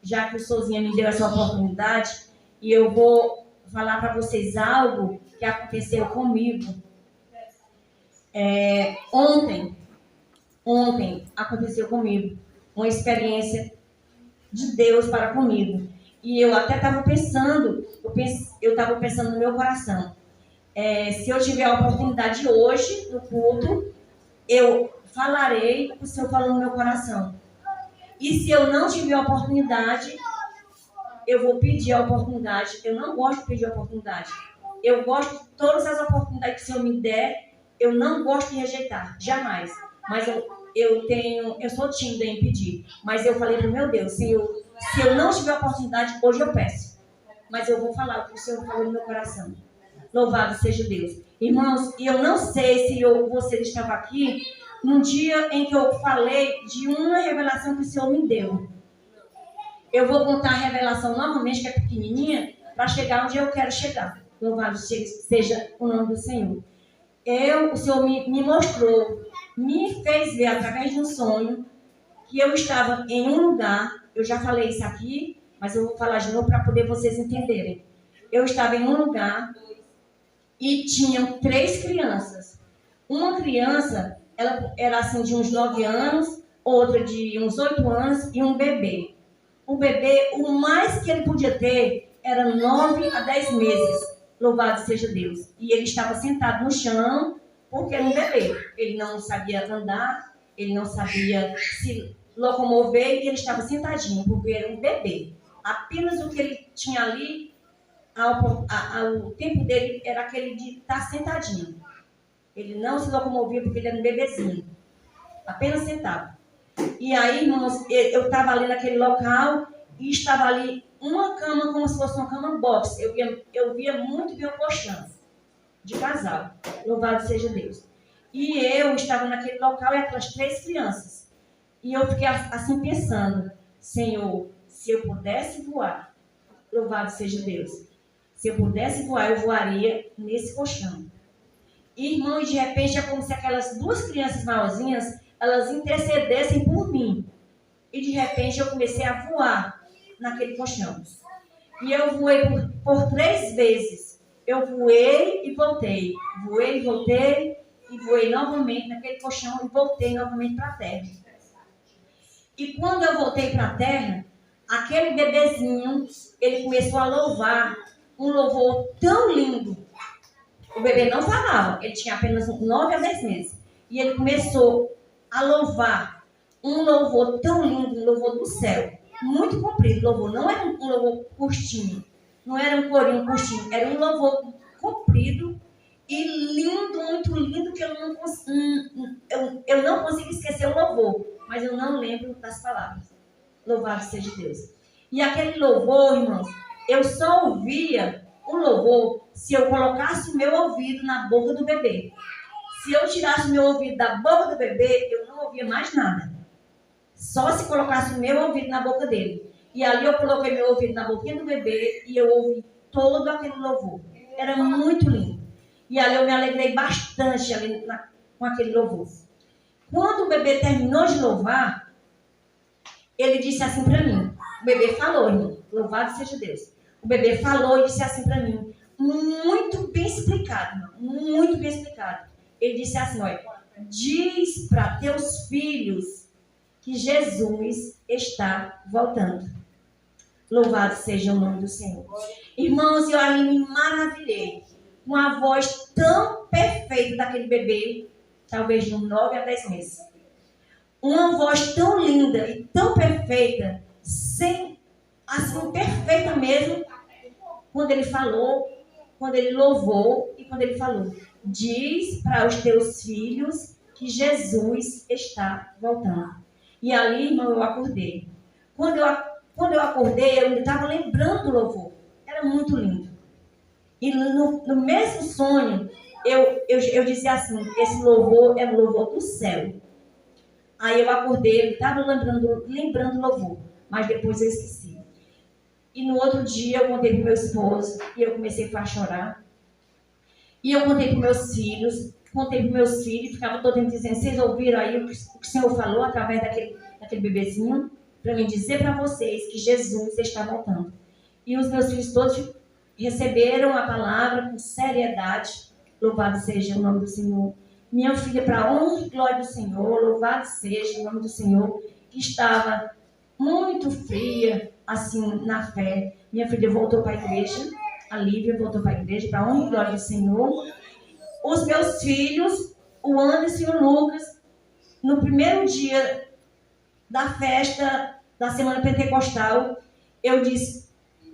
já que o Souzinha me deu essa oportunidade, e eu vou falar para vocês algo que aconteceu comigo. Ontem aconteceu comigo uma experiência de Deus para comigo. E eu até estava pensando, eu estava pensando no meu coração. Se eu tiver a oportunidade hoje, no culto, eu falarei o que o Senhor falou no meu coração. E se eu não tiver a oportunidade, eu vou pedir a oportunidade. Eu não gosto de pedir a oportunidade. Eu gosto de todas as oportunidades que o Senhor me der. Eu não gosto de rejeitar, jamais. Mas eu sou tímida em pedir. Mas eu falei para o meu Deus, Senhor, se eu não tiver a oportunidade, hoje eu peço. Mas eu vou falar o que o Senhor falou no meu coração. Louvado seja Deus. Irmãos, e eu não sei se vocês estavam aqui num dia em que eu falei de uma revelação que o Senhor me deu. Eu vou contar a revelação novamente, que é pequenininha, para chegar onde eu quero chegar. Louvado seja o nome do Senhor. O Senhor me mostrou, me fez ver através de um sonho, que eu estava em um lugar. Eu já falei isso aqui, mas eu vou falar de novo para poder vocês entenderem. Eu estava em um lugar e tinham 3 crianças. Uma criança, ela era assim de uns 9 anos, outra de uns 8 anos e um bebê. O bebê, o mais que ele podia ter, era 9 a 10 meses. Louvado seja Deus. E ele estava sentado no chão, porque era um bebê. Ele não sabia andar, ele não sabia se locomover, e ele estava sentadinho, porque era um bebê. Apenas o que ele tinha ali, o tempo dele era aquele de estar sentadinho. Ele não se locomovia porque ele era um bebezinho. Apenas sentado. E aí, irmãos, eu estava ali naquele local e estava ali uma cama como se fosse uma cama box. Eu via muito bem o colchão de casal. Louvado seja Deus. E eu estava naquele local e aquelas 3 crianças. E eu fiquei assim pensando, Senhor, se eu pudesse voar, louvado seja Deus. Se eu pudesse voar, eu voaria nesse colchão. Irmão, e de repente é como se aquelas 2 crianças maiorzinhas, elas intercedessem por mim. E de repente eu comecei a voar naquele colchão. E eu voei por 3 vezes. Eu voei e voltei. Voei e voltei. E voei novamente naquele colchão e voltei novamente para a terra. E quando eu voltei para a terra, aquele bebezinho, ele começou a louvar um louvor tão lindo. O bebê não falava, ele tinha apenas 9 a 10 meses. E ele começou a louvar um louvor tão lindo, um louvor do céu. Muito comprido, louvor. Não era um louvor curtinho, não era um corinho curtinho, era um louvor comprido e lindo, muito lindo, que eu não consigo esquecer o louvor, mas eu não lembro das palavras. Louvado seja Deus. E aquele louvor, irmãos, eu só ouvia o louvor se eu colocasse o meu ouvido na boca do bebê. Se eu tirasse o meu ouvido da boca do bebê, eu não ouvia mais nada. Só se colocasse o meu ouvido na boca dele. E ali eu coloquei meu ouvido na boquinha do bebê e eu ouvi todo aquele louvor. Era muito lindo. E ali eu me alegrei bastante ali com aquele louvor. Quando o bebê terminou de louvar, ele disse assim para mim. O bebê falou, irmão, louvado seja Deus. O bebê falou e disse assim para mim, muito bem explicado, irmão, muito bem explicado. Ele disse assim, olha, diz para teus filhos que Jesus está voltando. Louvado seja o nome do Senhor. Irmãos, eu ali me maravilhei com a voz tão perfeita daquele bebê, talvez de 9 a 10 meses. Uma voz tão linda e tão perfeita, assim, perfeita mesmo. quando ele falou, quando ele louvou e quando ele falou: diz para os teus filhos que Jesus está voltando. E ali, irmão, eu acordei. Quando eu acordei, eu ainda estava lembrando do louvor. Era muito lindo. E no mesmo sonho, eu dizia assim: esse louvor é o louvor do céu. Aí eu acordei, eu estava lembrando do louvor, mas depois eu esqueci. E no outro dia eu contei para o meu esposo e eu comecei a chorar. E eu contei para meus filhos, ficava todo tempo dizendo: vocês ouviram aí o que o Senhor falou através daquele bebezinho? Para mim dizer para vocês que Jesus está voltando. E os meus filhos todos receberam a palavra com seriedade. Louvado seja o nome do Senhor. Minha filha, para a honra e glória do Senhor, louvado seja o nome do Senhor, que estava muito fria, assim, na fé. Minha filha voltou para a igreja, a Lívia voltou para a igreja, para a honra e glória do Senhor. Os meus filhos, o Anderson e o Lucas, no primeiro dia da festa da Semana Pentecostal, eu disse,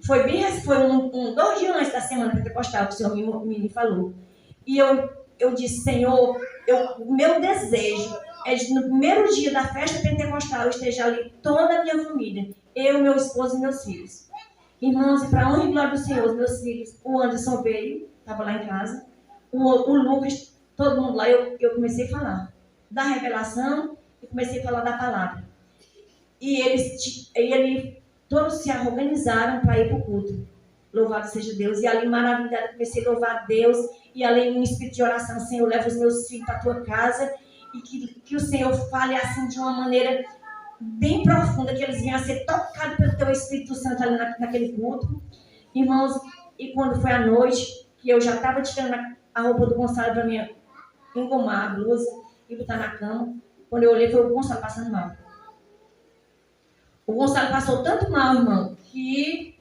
foi 2 dias antes da Semana Pentecostal que o Senhor me falou. E eu disse: Senhor, o meu desejo é de no primeiro dia da festa pentecostal esteja ali toda a minha família, eu, meu esposo e meus filhos. Irmãos, e para a honra e glória do Senhor, os meus filhos, o Anderson veio, estava lá em casa, o Lucas, todo mundo lá, eu comecei a falar da revelação e comecei a falar da palavra. E eles todos se organizaram para ir para o culto. Louvado seja Deus. E ali, maravilhada, comecei a louvar a Deus. E ali, no espírito de oração: Senhor, leva os meus filhos para a tua casa. E que o Senhor fale assim de uma maneira bem profunda, que eles venham a ser tocados pelo teu Espírito Santo ali naquele culto. Irmãos, e quando foi à noite, que eu já estava tirando a roupa do Gonçalo para mim engomar a blusa e botar na cama, quando eu olhei, foi o Gonçalo passando mal. O Gonçalo passou tanto mal, irmão, que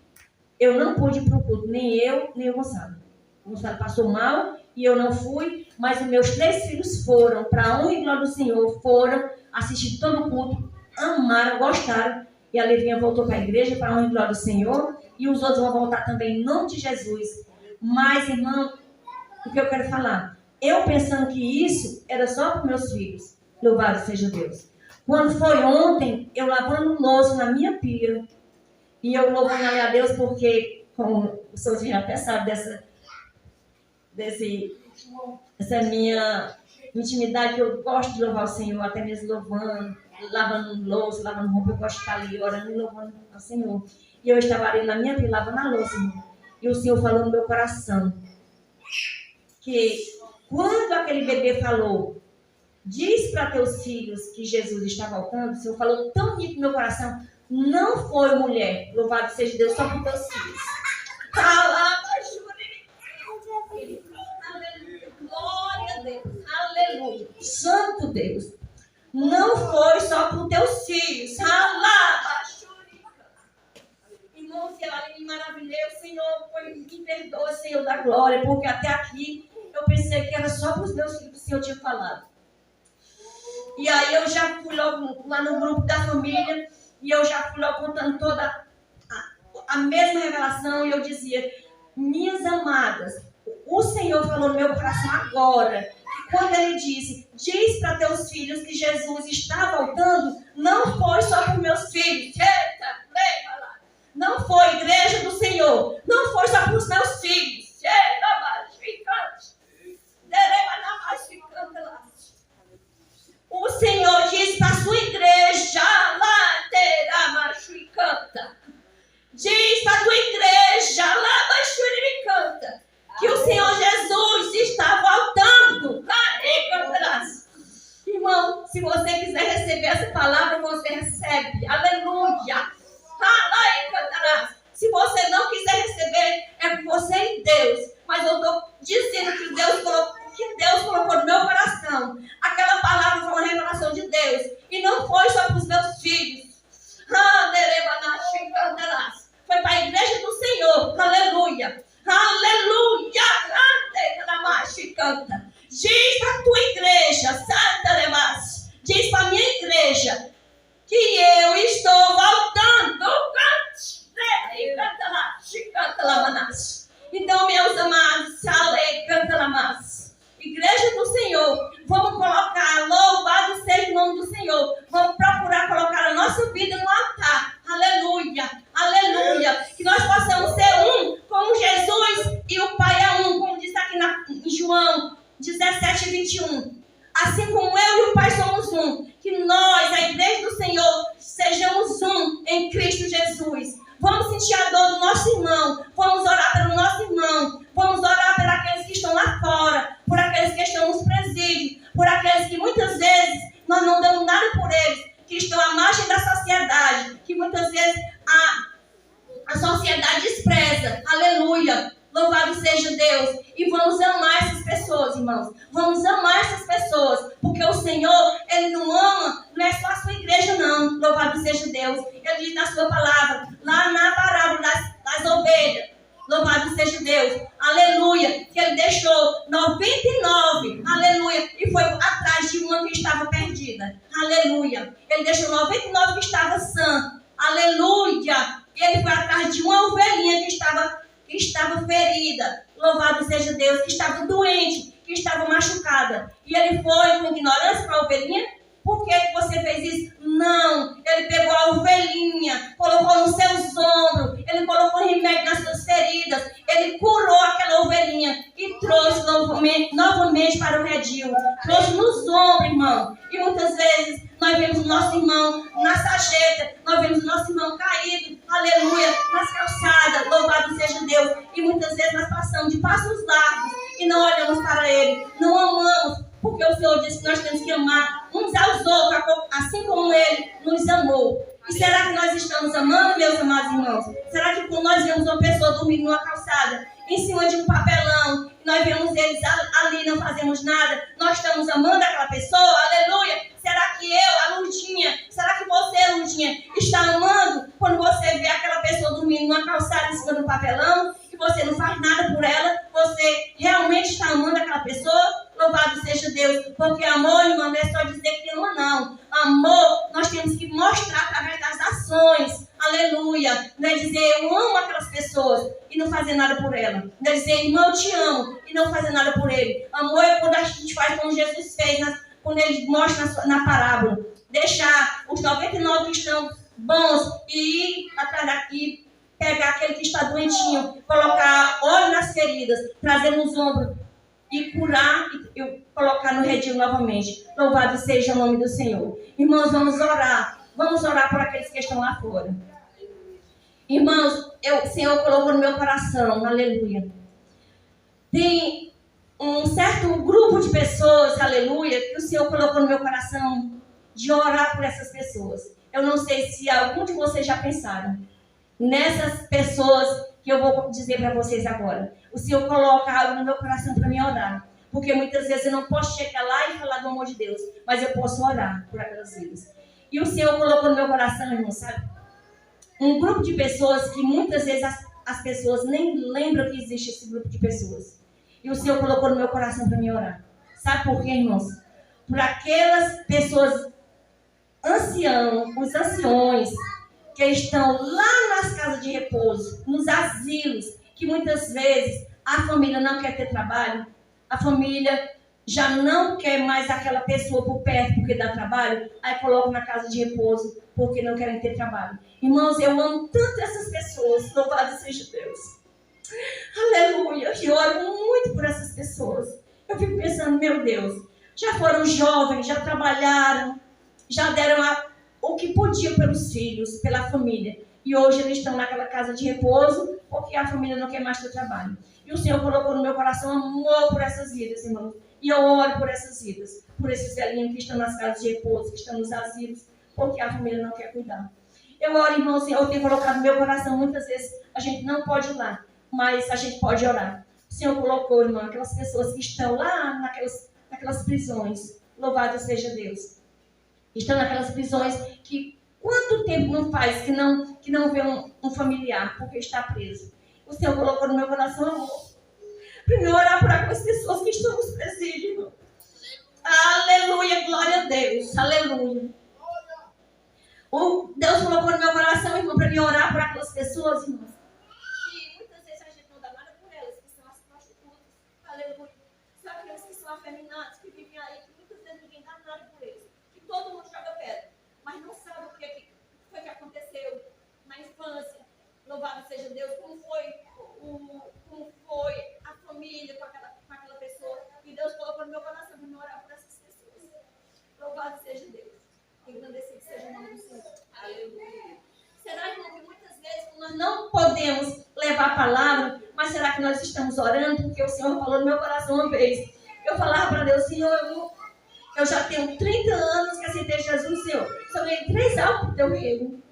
eu não pude ir para o culto, nem eu, nem o Gonçalo. O Gonçalo passou mal e eu não fui, mas os meus 3 filhos foram, para a honra e glória do Senhor, foram assistir todo o culto, amaram, gostaram. E a Levinha voltou para a igreja, para a honra e glória do Senhor, e os outros vão voltar também, em nome de Jesus. Mas, irmão, o que eu quero falar? Eu pensando que isso era só para os meus filhos. Louvado seja Deus. Quando foi ontem, eu lavando louça na minha pia, e eu louvando a Deus porque, como o senhor já até sabe dessa minha intimidade, que eu gosto de louvar o Senhor, até mesmo louvando, lavando louça, lavando roupa, eu gosto de estar ali orando e louvando ao Senhor. E eu estava ali na minha pia, lavando a louça, irmão, e o Senhor falou no meu coração que quando aquele bebê falou: diz para teus filhos que Jesus está voltando, o Senhor falou tão bonito no meu coração. Não foi, mulher, louvado seja Deus, só para teus filhos.
Aleluia. Glória a Deus. Aleluia.
Santo Deus. Não foi só para os teus filhos. Irmão, se ela me maravilhei, o Senhor me perdoa, Senhor da glória, porque até aqui eu pensei que era só para os meus filhos que o Senhor tinha falado. E aí eu já fui logo lá no grupo da família, e eu já fui logo contando toda a mesma revelação, e eu dizia: minhas amadas, o Senhor falou no meu coração agora, que quando Ele disse: diz para teus filhos que Jesus está voltando, não foi só para os meus filhos. Eita, leva lá. Não foi, igreja do Senhor, não foi só para os meus filhos. O Senhor diz para a sua igreja: diz para a tua igreja, que o Senhor Jesus está voltando. Irmão, se você quiser receber essa palavra, você recebe. Aleluia. Se você não quiser receber, é com você e Deus. Mas eu estou dizendo que Deus colocou no meu coração. Aquela palavra foi uma revelação de Deus. E não foi só para os meus filhos. Foi para a igreja do Senhor. Aleluia. Aleluia. Diz para a tua igreja, diz para a minha igreja, que eu estou voltando. estão à margem da sociedade, que muitas vezes a sociedade despreza. Aleluia. Louvado seja Deus. E vamos amar essas pessoas, irmãos. Vamos amar essas pessoas. Porque o Senhor, Ele não ama, não é só a sua igreja, não. Louvado seja Deus. Ele diz na sua palavra, lá na parábola das ovelhas. Louvado seja Deus. Aleluia. Que Ele deixou 99. Aleluia. E foi atrás de uma que estava perdida. Aleluia. Ele deixou 99 que estava sã. Aleluia. E Ele foi atrás de uma ovelhinha que estava ferida, louvado seja Deus, que estava doente, que estava machucada. E Ele foi com ignorância para a ovelhinha. Por que você fez isso? Não, Ele pegou a ovelhinha, colocou nos seus ombros, Ele colocou remédio nas suas feridas, Ele curou aquela ovelhinha e trouxe novamente para o redil. Trouxe nos ombros, irmão. E muitas vezes nós vemos o nosso irmão na sarjeta, nós vemos o nosso irmão caído, aleluia, nas calçadas, louvado seja Deus. E muitas vezes nós passamos de passos largos e não olhamos para Ele, não amamos, porque o Senhor disse que nós temos que amar uns aos outros, assim como Ele nos amou. E será que nós estamos amando, meus amados irmãos? Será que quando nós vemos uma pessoa dormindo numa calçada, em cima de um papelão, e nós vemos eles ali, não fazemos nada, nós estamos amando aquela pessoa? Aleluia! Será que eu, a Lurdinha, será que você, Lurdinha, está amando quando você vê aquela pessoa dormindo numa calçada em cima de um papelão, e você não faz nada por ela? Você realmente está amando aquela pessoa? Louvado seja Deus, porque amor, irmão, não é só dizer que ama, não. Amor, nós temos que mostrar através das ações. Aleluia. Não é dizer eu amo aquelas pessoas e não fazer nada por ela. Não é dizer irmão, eu te amo e não fazer nada por ele. Amor é quando a gente faz como Jesus fez, quando Ele mostra na parábola. Deixar os 99 que estão bons e ir atrás daqui, pegar aquele que está doentinho, colocar óleo nas feridas, trazer nos ombros e curar e colocar no redil novamente. Louvado seja o nome do Senhor. Irmãos, vamos orar. Vamos orar por aqueles que estão lá fora. Irmãos, o Senhor colocou no meu coração, aleluia. Tem um certo grupo de pessoas, aleluia, que o Senhor colocou no meu coração de orar por essas pessoas. Eu não sei se algum de vocês já pensaram nessas pessoas que eu vou dizer para vocês agora. O Senhor coloca algo no meu coração para me orar. Porque muitas vezes eu não posso chegar lá e falar do amor de Deus, mas eu posso orar por aquelas vidas. E o Senhor colocou no meu coração, irmão, sabe? Um grupo de pessoas que muitas vezes as pessoas nem lembram que existe esse grupo de pessoas. E o Senhor colocou no meu coração para me orar. Sabe por quê, irmãos? Por aquelas pessoas os anciões, que estão lá nas casas de repouso, nos asilos, que muitas vezes a família não quer ter trabalho, a família já não quer mais aquela pessoa por perto porque dá trabalho, aí coloca na casa de repouso porque não querem ter trabalho. Irmãos, eu amo tanto essas pessoas, louvado seja Deus. Aleluia, eu oro muito por essas pessoas. Eu fico pensando, meu Deus, já foram jovens, já trabalharam, já deram o que podiam pelos filhos, pela família. E hoje eles estão naquela casa de repouso porque a família não quer mais ter trabalho. E o Senhor colocou no meu coração amor por essas vidas, irmãos. E eu oro por essas vidas, por esses velhinhos que estão nas casas de repouso, que estão nos asilos, porque a família não quer cuidar. Eu oro, irmão, o Senhor tem colocado no meu coração, muitas vezes a gente não pode ir lá, mas a gente pode orar. O Senhor colocou, irmão, aquelas pessoas que estão lá naquelas prisões, louvado seja Deus. Estão naquelas prisões que quanto tempo não faz que não vê um familiar porque está preso. O Senhor colocou no meu coração amor. Para me orar por aquelas pessoas que estão nos presídios, irmão. Aleluia, glória a Deus, aleluia. Deus colocou no meu coração, irmão, para me orar por aquelas pessoas, irmão. E muitas vezes a gente não dá nada por elas, que são as prostitutas. Aleluia. São aqueles que são afeminados, que vivem aí, que muitas vezes ninguém dá nada por eles. Que todo mundo joga pedra, mas não sabe o que foi que aconteceu na infância. Louvado seja Deus, como foi a família com aquela pessoa. E Deus colocou no meu coração para me orar por essas pessoas. Louvado seja Deus. Engrandecido seja o nome do Senhor. Aleluia. Será, irmão, que muitas vezes nós não podemos levar a palavra, mas será que nós estamos orando? Porque o Senhor falou no meu coração uma vez. Eu falava para Deus, Senhor, eu já tenho 30 anos que aceitei Jesus, Senhor. Só ganhei 3 teu reino.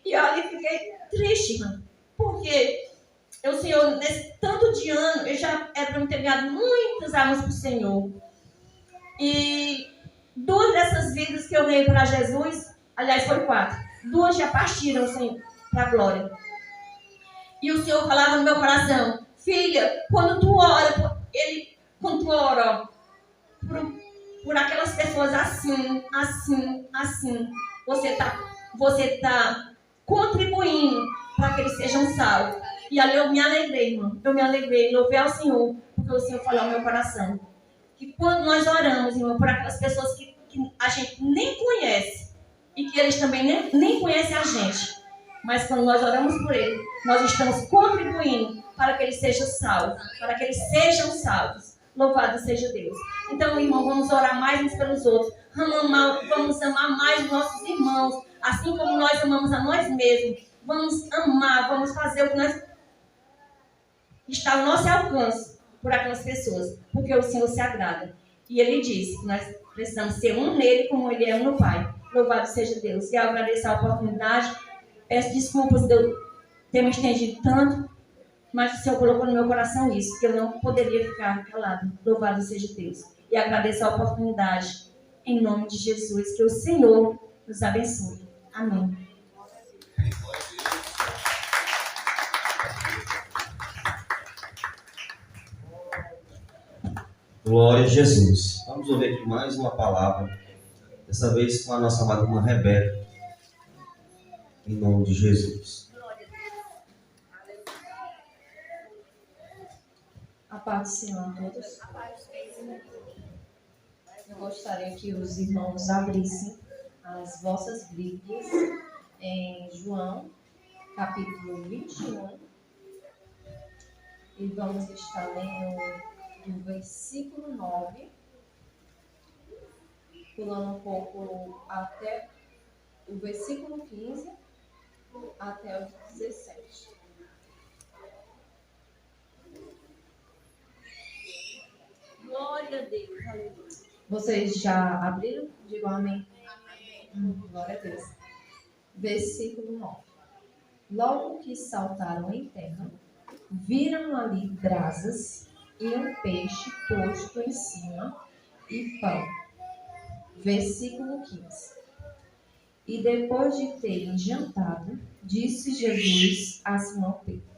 E olha, fiquei triste, irmã, porque o Senhor, nesse tanto de ano, eu já era para me ter ganhado muitas almas para o Senhor. E 2 dessas vidas que eu ganhei para Jesus, aliás, foram 4. 2 já partiram, Senhor, para a glória. E o Senhor falava no meu coração: filha, quando tu ora, por aquelas pessoas assim, você tá contribuindo para que eles sejam salvos. E ali eu me alegrei, irmão. Eu me alegrei, louvei ao Senhor, porque o Senhor falou ao meu coração que quando nós oramos, irmão, por aquelas pessoas que a gente nem conhece e que eles também nem conhecem a gente, mas quando nós oramos por eles, nós estamos contribuindo para que eles sejam salvos, Louvado seja Deus. Então, irmão, vamos orar mais uns pelos outros. Vamos amar mais os nossos irmãos, assim como nós amamos a nós mesmos. Vamos amar, vamos fazer o que está ao nosso alcance por aquelas pessoas, porque o Senhor se agrada. E Ele diz que nós precisamos ser um nele como Ele é um no Pai. Louvado seja Deus. E eu agradeço a oportunidade. Peço desculpas de eu ter me estendido tanto, mas o Senhor colocou no meu coração isso, que eu não poderia ficar calado. Louvado seja Deus. E agradeço a oportunidade, em nome de Jesus, que o Senhor nos abençoe. Amém.
Glória a Jesus. Vamos ouvir aqui mais uma palavra, dessa vez com a nossa amada irmã Rebeca, em nome de Jesus.
A paz do Senhor a todos. Eu gostaria que os irmãos abrissem as vossas Bíblias em João, capítulo 21. E vamos estar lendo do versículo 9, pulando um pouco até o versículo 15 até o 17.
Glória a Deus. Aleluia.
Vocês já abriram? Digo amém. Glória a Deus. Versículo 9. Logo que saltaram em terra, viram ali brasas e um peixe posto em cima e pão. Versículo 15. E depois de terem jantado, disse Jesus a Simão Pedro: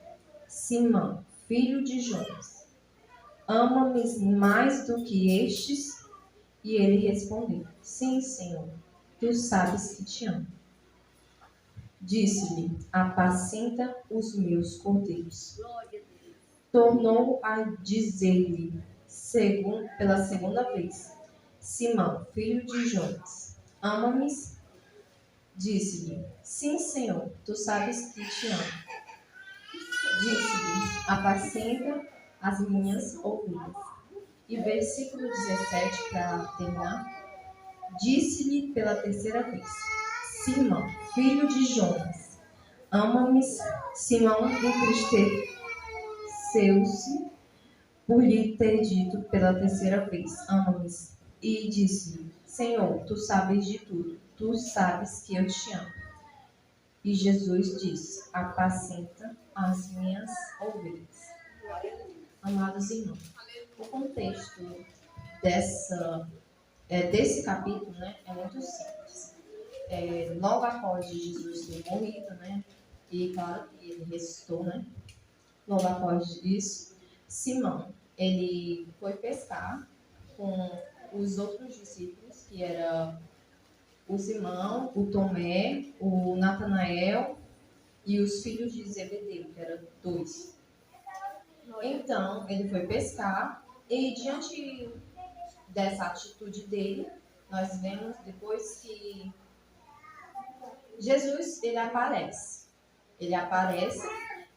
Simão, filho de Jonas, ama-me mais do que estes? E ele respondeu: Sim, Senhor, tu sabes que te amo. Disse-lhe: Apacenta os meus cordeiros.
Glória a Deus.
Tornou a dizer-lhe pela segunda vez: Simão, filho de Jonas, ama-me? Disse-lhe: Sim, Senhor, tu sabes que te amo. Disse-lhe: Apacenta as minhas ovelhas. E versículo 17, para terminar: Disse-lhe pela terceira vez: Simão, filho de Jonas, ama-me? Simão entristeceu-se por lhe ter dito pela terceira vez: ama-me. E disse-lhe: Senhor, tu sabes de tudo, tu sabes que eu te amo. E Jesus disse: Apacenta as minhas ovelhas. Amados irmãos, o contexto desse capítulo, né, é muito simples. Logo após Jesus ter morrido, né, e claro que ele ressuscitou, né, logo após isso, Simão, ele foi pescar com os outros discípulos, que era o Simão, o Tomé, o Natanael e os filhos de Zebedeu, que eram 2. Então, ele foi pescar e diante dessa atitude dele, nós vemos depois que Jesus, ele aparece. Ele aparece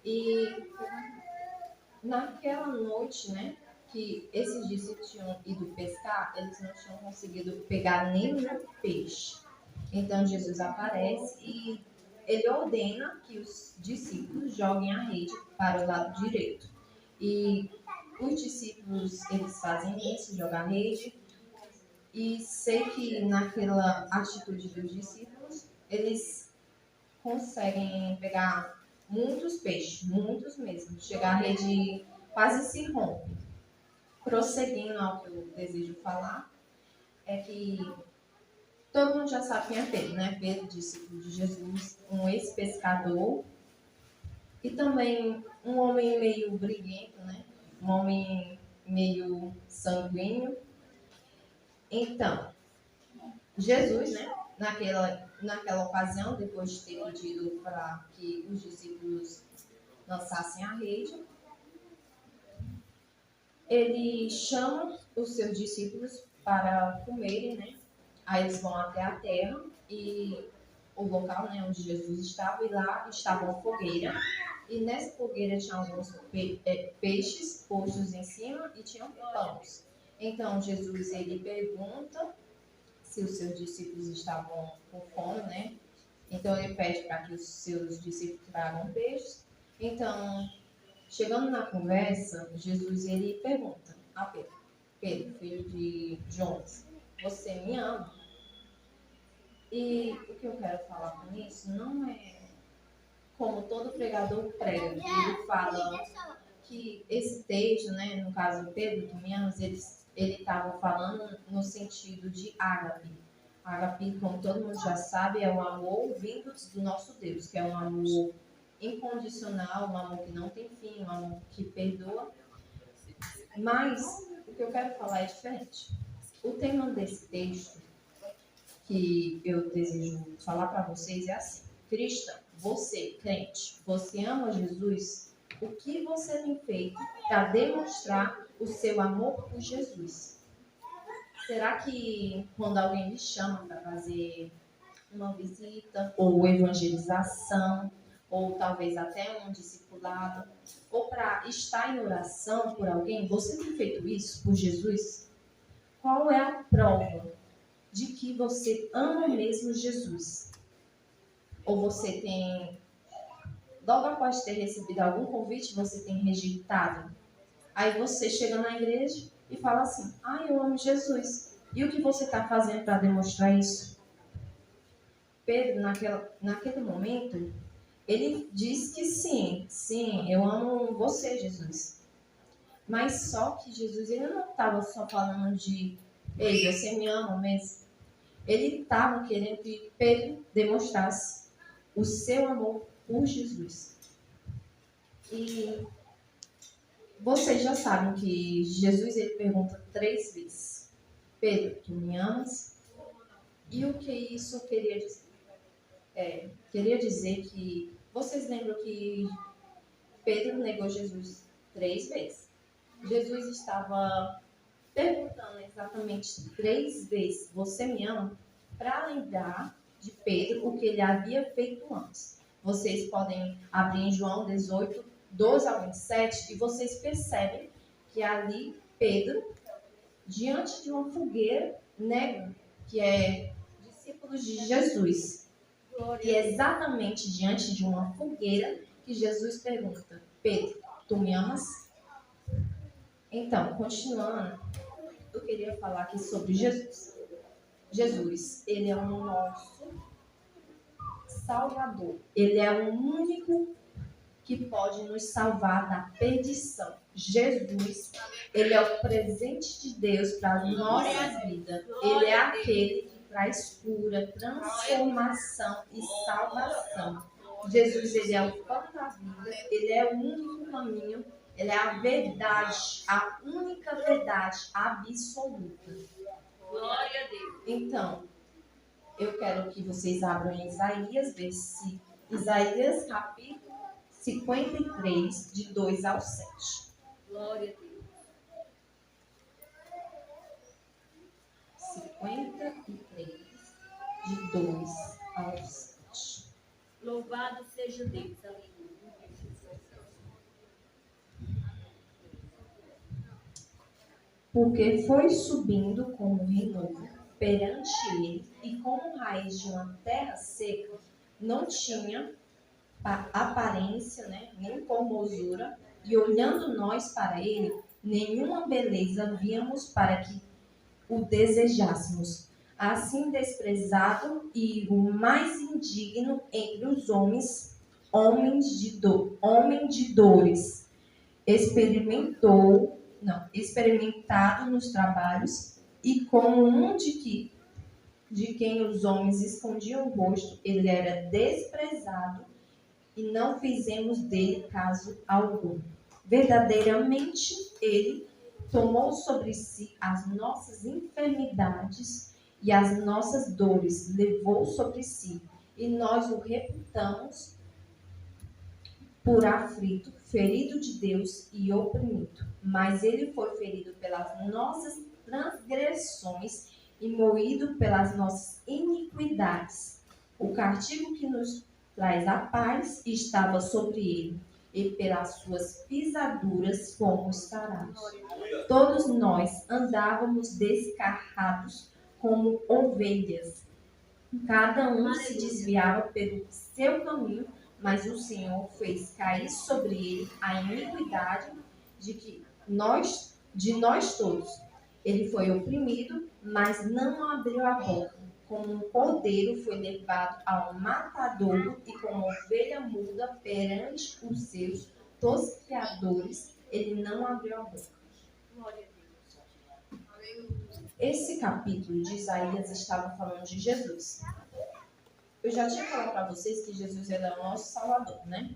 e naquela noite, né, que esses discípulos tinham ido pescar, eles não tinham conseguido pegar nenhum peixe. Então, Jesus aparece e ele ordena que os discípulos joguem a rede para o lado direito. E os discípulos, eles fazem isso, jogam a rede. E sei que naquela atitude dos discípulos, eles
conseguem pegar muitos peixes, muitos mesmo. Chegar a rede quase se rompe. Prosseguindo ao que eu desejo falar, é que todo mundo já sabe quem é Pedro, né? Pedro, discípulo de Jesus, um ex-pescador e também um homem meio briguento, né? Um homem meio sanguíneo. Então, Jesus, né? Naquela ocasião, depois de ter pedido para que os discípulos lançassem a rede, ele chama os seus discípulos para comerem, né? Aí eles vão até a terra e o local, né, onde Jesus estava, e lá estava uma fogueira. E nessa fogueira tinha alguns peixes postos em cima e tinham pães. Então Jesus, ele pergunta se os seus discípulos estavam com fome, né? Então ele pede para que os seus discípulos tragam peixes. Então, chegando na conversa, Jesus, ele pergunta a Pedro, filho de Jonas, você me ama? E o que eu quero falar com isso não é como todo pregador prega. Ele fala que esse texto, né, no caso Pedro, tu me amas, ele estava falando no sentido de ágape. Ágape, como todo mundo já sabe, é um amor vindo do nosso Deus, que é um amor incondicional, um amor que não tem fim, um amor que perdoa. Mas o que eu quero falar é diferente. O tema desse texto que eu desejo falar para vocês é assim: cristão, você, crente, você ama Jesus? O que você tem feito para demonstrar o seu amor por Jesus? Será que quando alguém lhe chama para fazer uma visita, ou evangelização, ou talvez até um discipulado, ou para estar em oração por alguém, você tem feito isso por Jesus? Qual é a prova de que você ama mesmo Jesus? Ou você tem, logo após ter recebido algum convite, você tem rejeitado? Aí você chega na igreja e fala assim: eu amo Jesus. E o que você está fazendo para demonstrar isso? Pedro, naquele momento, ele diz que sim, eu amo você, Jesus. Mas só que Jesus, ele não estava só falando de, ei, você me ama mesmo. Ele estava querendo que Pedro demonstrasse o seu amor por Jesus. E vocês já sabem que Jesus, ele pergunta 3 vezes: Pedro, tu me amas? E o que isso queria dizer? Queria dizer que vocês lembram que Pedro negou Jesus 3 vezes. Jesus estava perguntando exatamente 3 vezes: você me ama? Para lembrar de Pedro o que ele havia feito antes. Vocês podem abrir em João 18, 12 ao 27, e vocês percebem que ali Pedro, diante de uma fogueira, nega que é discípulo de Jesus. E é exatamente diante de uma fogueira que Jesus pergunta: Pedro, tu me amas? Então, continuando, eu queria falar aqui sobre Jesus. Jesus, ele é o nosso Salvador. Ele é o único que pode nos salvar da perdição. Jesus, ele é o presente de Deus para as nossas vidas. Ele é aquele que traz cura, transformação e salvação. Jesus, ele é o pão da vida, ele é o único caminho, ele é a verdade, a única verdade absoluta.
Glória a Deus.
Então, eu quero que vocês abram em Isaías capítulo 53, de 2 ao 7.
Glória a Deus.
53, de 2 ao 7.
Louvado seja Deus. Aleluia.
Porque foi subindo como renovo perante ele, e como raiz de uma terra seca, não tinha aparência, né, nem formosura, e olhando nós para ele, nenhuma beleza víamos para que o desejássemos. assim desprezado e o mais indigno entre os homens, homem de dores, experimentado nos trabalhos, e como um de quem os homens escondiam o rosto, ele era desprezado, e não fizemos dele caso algum. Verdadeiramente, ele tomou sobre si as nossas enfermidades e as nossas dores, levou sobre si, e nós o reputamos por aflito, ferido de Deus e oprimido. Mas ele foi ferido pelas nossas transgressões e moído pelas nossas iniquidades. O castigo que nos traz a paz estava sobre ele, e pelas suas pisaduras fomos sarados. Todos nós andávamos descarrados como ovelhas. Cada um se desviava pelo seu caminho, mas o Senhor fez cair sobre ele a iniquidade de nós todos. Ele foi oprimido, mas não abriu a boca. Como um cordeiro foi levado ao matadouro, e como ovelha muda perante os seus tosqueadores, ele não abriu a boca. Esse capítulo de Isaías estava falando de Jesus. Eu já tinha falado para vocês que Jesus era o nosso Salvador, né?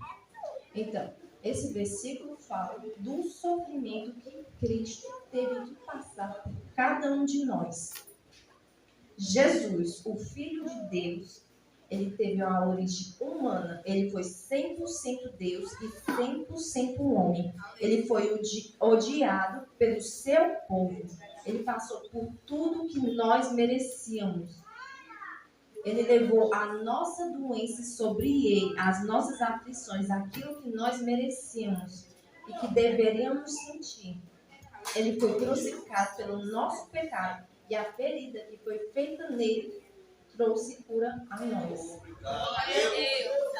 Então, esse versículo fala do sofrimento que Cristo teve que passar por cada um de nós. Jesus, o Filho de Deus, ele teve uma origem humana. Ele foi 100% Deus e 100% homem. Ele foi odiado pelo seu povo. Ele passou por tudo que nós merecíamos. Ele levou a nossa doença sobre ele, as nossas aflições, aquilo que nós merecíamos e que deveríamos sentir. Ele foi crucificado pelo nosso pecado, e a ferida que foi feita nele trouxe cura a nós.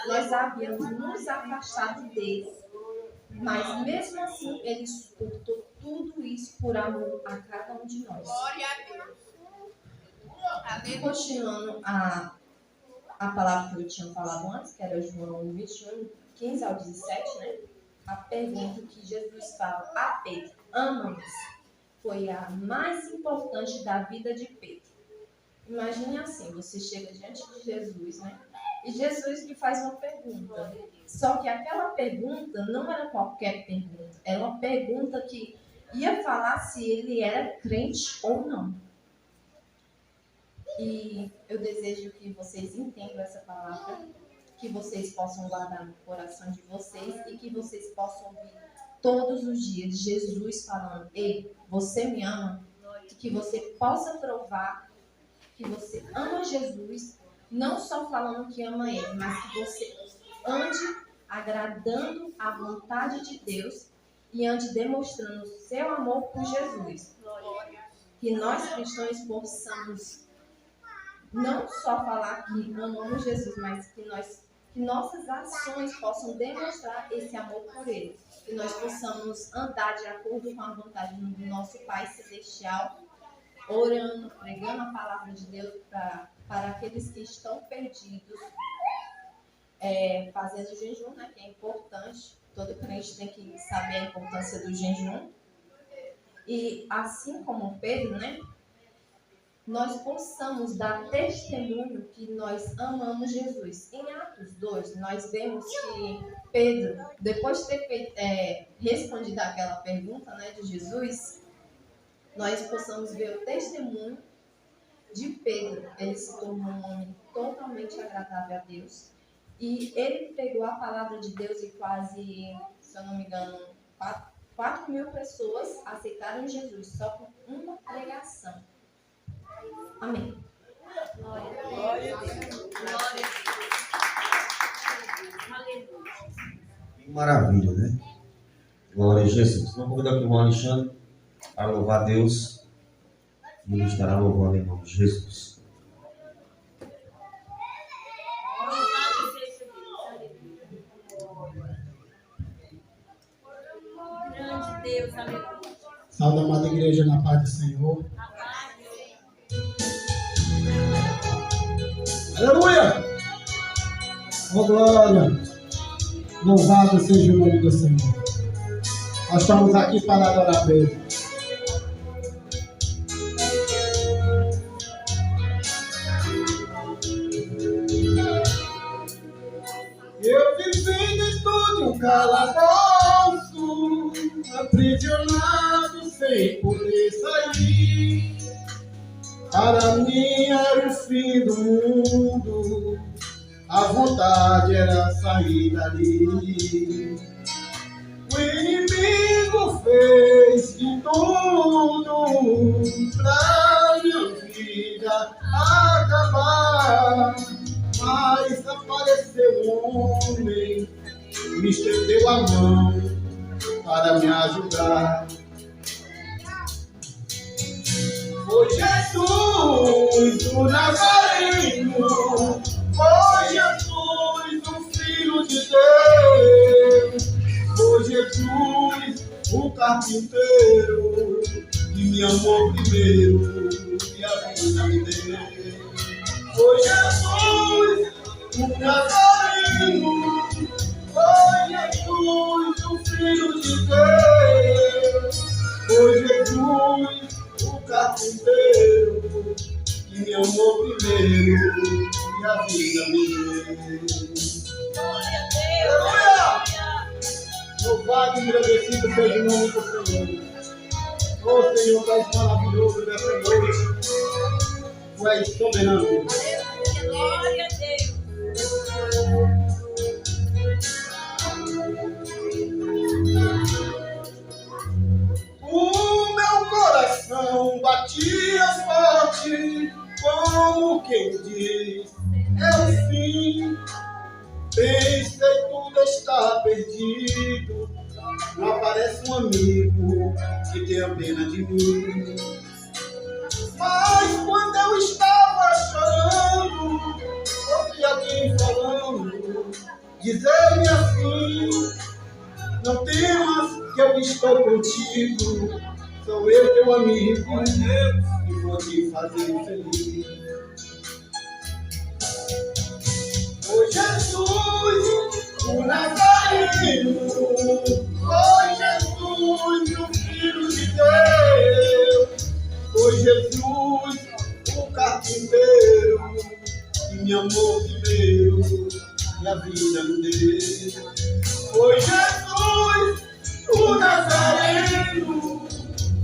Nós havíamos nos afastado dele, mas mesmo assim ele suportou tudo isso por amor a cada um de nós. Continuando a palavra que eu tinha falado antes, que era João 21, 15 ao 17, né? A pergunta que Jesus fala a Pedro: ama-me? Foi a mais importante da vida de Pedro. Imagine assim, você chega diante de Jesus, né? E Jesus lhe faz uma pergunta. Só que aquela pergunta não era qualquer pergunta. Era uma pergunta que ia falar se ele era crente ou não. E eu desejo que vocês entendam essa palavra, que vocês possam guardar no coração de vocês e que vocês possam ouvir todos os dias Jesus falando: ei, você me ama? Que você possa provar que você ama Jesus, não só falando que ama Ele, mas que você ande agradando a vontade de Deus e ande demonstrando o seu amor por Jesus. Que nós cristãos possamos não só falar que amamos Jesus, mas que nossas ações possam demonstrar esse amor por Ele. Que nós possamos andar de acordo com a vontade do nosso Pai Celestial, orando, pregando a palavra de Deus para aqueles que estão perdidos, fazendo jejum, né, que é importante. Todo crente tem que saber a importância do jejum. E assim como Pedro, né, nós possamos dar testemunho que nós amamos Jesus. Em Atos 2, nós vemos que Pedro, depois de ter respondido aquela pergunta, né, de Jesus, nós possamos ver o testemunho de Pedro. Ele se tornou um homem totalmente agradável a Deus. E ele pegou a palavra de Deus e quase, se eu não me engano, 4.000 pessoas aceitaram Jesus só por uma pregação. Amém.
Glória a Deus. Glória a Deus. Aleluia.
Que maravilha, né? Glória a Jesus. Vamos convidar aqui o irmão Alexandre para louvar a Deus. E ele estará louvando em nome de Jesus.
Louvado seja Deus. Aleluia. Grande Deus, aleluia.
Salve, amada igreja, na paz do Senhor. Aleluia! Oh, glória! Louvado seja o nome do Senhor. Nós estamos aqui para adorar a Ele. Eu vivi dentro de um calabouço, aprisionado sem poder sair. Para mim era o fim do mundo, a vontade era sair dali. O inimigo fez de tudo pra minha vida acabar. Mas apareceu um homem, me estendeu a mão para me ajudar. Foi Jesus, o Nazareno, foi Jesus, o Filho de Deus, foi Jesus, o carpinteiro, que me amou primeiro e a vida me deu. Foi Jesus, o Nazareno, foi Jesus, o Filho de Deus, foi Jesus, o carpinteiro, que me amou primeiro e a vida me deu.
Glória a Deus.
Louvado e agradecido seja o nome do Senhor. Oh Senhor, tu és maravilhoso nessa noite. Tu és soberano.
Glória a Deus.
O meu coração batia forte, como quem diz, é o fim. Pensei tudo está perdido, não aparece um amigo que tenha pena de mim. Mas quando eu estava chorando, ouvi alguém falando, dizer-me assim: não temas que eu estou contigo, sou eu teu amigo e vou te fazer feliz. Oh Jesus, o Nazareno, oh Jesus, o Filho de Deus, oh Jesus, o carpinteiro, que me amou primeiro e a vida me deu. Oh Jesus, o Nazareno,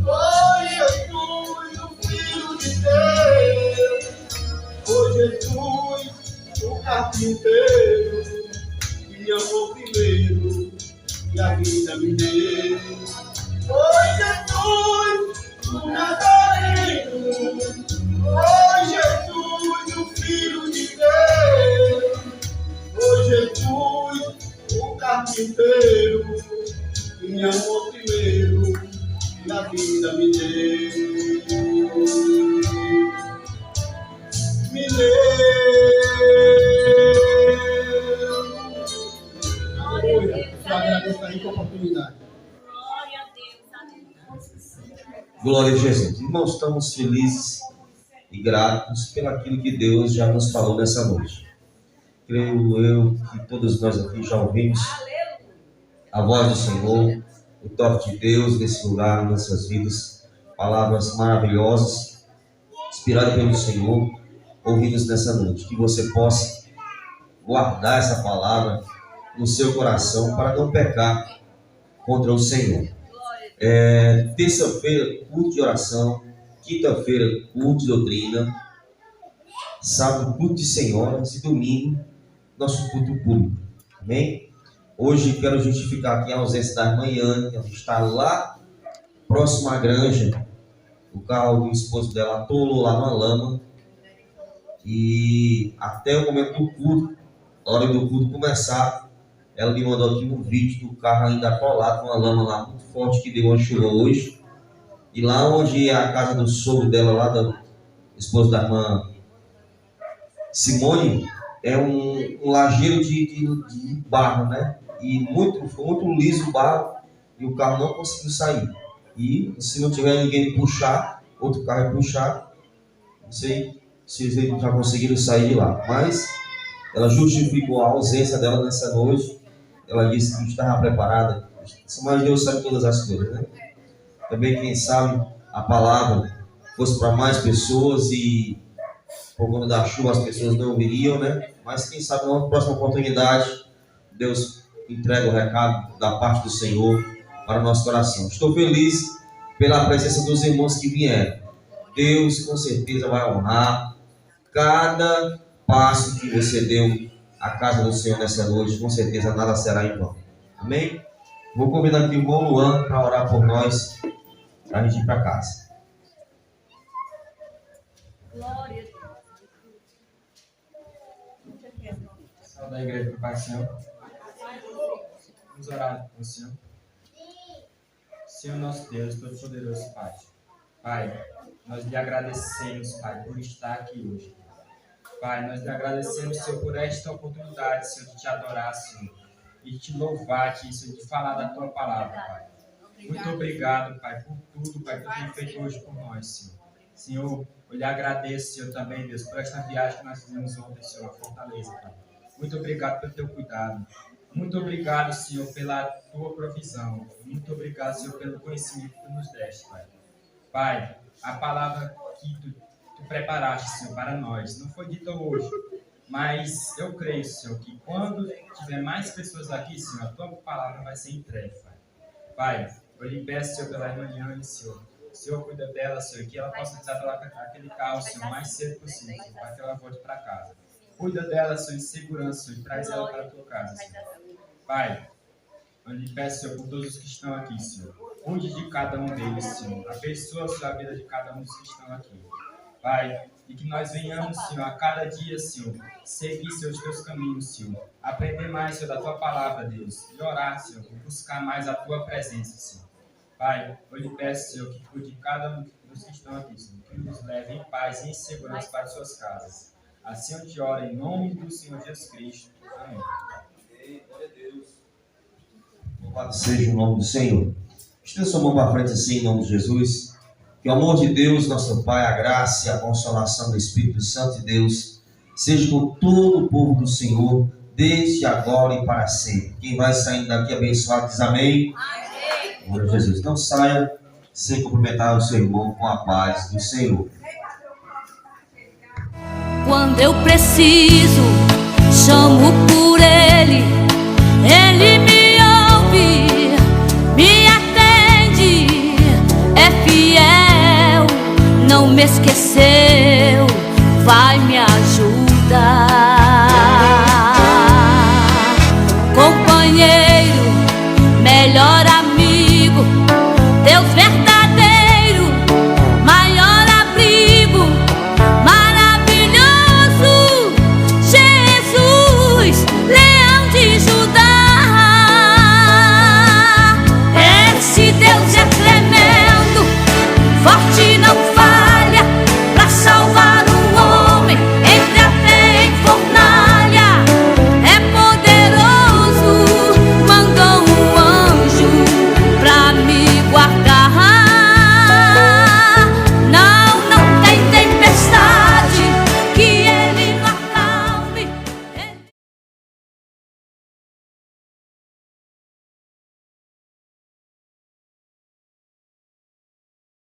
oh Jesus, o Filho de Deus, oh Jesus, o carpinteiro, que me amou primeiro e a vida me deu. Oh Jesus, o Nazareno, oh Jesus, o Filho de Deus, oh Jesus, o carpinteiro, que me amou primeiro e a vida me deu. Me deu. Aleluia. Eu agradeço aí com a oportunidade.
Glória a Deus.
Glória a Jesus. Irmãos, estamos felizes e gratos pelo aquilo que Deus já nos falou nessa noite. Creio eu que todos nós aqui já ouvimos a voz do Senhor, o toque de Deus nesse lugar, em nossas vidas. Palavras maravilhosas, inspiradas pelo Senhor, ouvidas nessa noite. Que você possa guardar essa palavra no seu coração para não pecar contra o Senhor. Terça-feira, culto de oração. Quinta-feira, culto de doutrina. Sábado, culto de senhoras. E domingo, nosso culto público. Amém? Hoje quero justificar aqui a ausência da irmã Yane, que está lá próximo à granja. O carro do esposo dela atolou lá na lama. E até o momento do culto, a hora do culto começar, ela me mandou aqui um vídeo do carro ainda atolado com a lama lá muito forte que deu uma chuva hoje. E lá onde é a casa do sogro dela, lá do esposo da irmã Simone, é um lajeiro de barro, né? E foi muito liso o barro e o carro não conseguiu sair. E se não tiver ninguém puxar, outro carro puxar, não sei se eles já conseguiram sair de lá. Mas ela justificou a ausência dela nessa noite. Ela disse que não estava preparada. Mas Deus sabe todas as coisas, né? Também, quem sabe, a palavra fosse para mais pessoas e por conta da chuva as pessoas não viriam, né? Mas quem sabe, na próxima oportunidade, Deus entrega o recado da parte do Senhor para o nosso coração. Estou feliz pela presença dos irmãos que vieram. Deus com certeza vai honrar cada passo que você deu à casa do Senhor nessa noite. Com certeza nada será em vão. Amém? Vou convidar aqui o irmão Luan para orar por nós, para a gente ir para casa.
Glória a Deus.
Salve da igreja do Pai Senhor. Vamos orar com o Senhor. Senhor nosso Deus, Todo-Poderoso Pai. Pai, nós lhe agradecemos, Pai, por estar aqui hoje. Pai, nós lhe agradecemos, Senhor, por esta oportunidade, Senhor, de te adorar, Senhor, e de te louvar, Senhor, de falar da tua palavra, Pai. Muito obrigado, Pai, por tudo, Pai, que tu tem feito hoje por nós, Senhor. Senhor, eu lhe agradeço, Senhor, também, Deus, por esta viagem que nós fizemos ontem, Senhor, a Fortaleza, Pai. Muito obrigado pelo teu cuidado. Muito obrigado, Senhor, pela tua provisão. Muito obrigado, Senhor, pelo conhecimento que tu nos deste, Pai. Pai, a palavra que tu preparaste, Senhor, para nós, não foi dita hoje, mas eu creio, Senhor, que quando tiver mais pessoas aqui, Senhor, a tua palavra vai ser entregue, Pai. Pai, eu lhe peço, Senhor, pela irmã Yane, Senhor. O Senhor cuida dela, Senhor, que ela possa desatar aquele carro, Senhor, o mais cedo possível, Senhor, para que ela volte para casa. Cuida dela, Senhor, em segurança, Senhor, e traz ela para a tua casa, Senhor. Pai, eu lhe peço, Senhor, por todos os que estão aqui, Senhor. Cuide de cada um deles, Senhor. Abençoa a vida de cada um dos que estão aqui. Pai, e que nós venhamos, Senhor, a cada dia, Senhor, seguir, Senhor, os teus caminhos, Senhor. Aprender mais, Senhor, da tua palavra, Deus. E orar, Senhor, e buscar mais a tua presença, Senhor. Pai, eu lhe peço, Senhor, que cuide de cada um dos que estão aqui, Senhor. Que nos leve em paz e em segurança para as suas casas. Assim eu te oro em nome do Senhor Jesus Cristo. Amém.
Glória a Deus. Louvado seja o nome do Senhor. Estenda sua mão para frente assim, em nome de Jesus. Que o amor de Deus, nosso Pai, a graça e a consolação do Espírito Santo de Deus seja com todo o povo do Senhor, desde agora e para sempre. Quem vai saindo daqui abençoado diz amém. Amém. Glória a Jesus. Não saia sem cumprimentar o seu irmão com a paz do Senhor.
Quando eu preciso, chamo por Ele, Ele me ouve, me atende, é fiel, não me esqueceu, vai me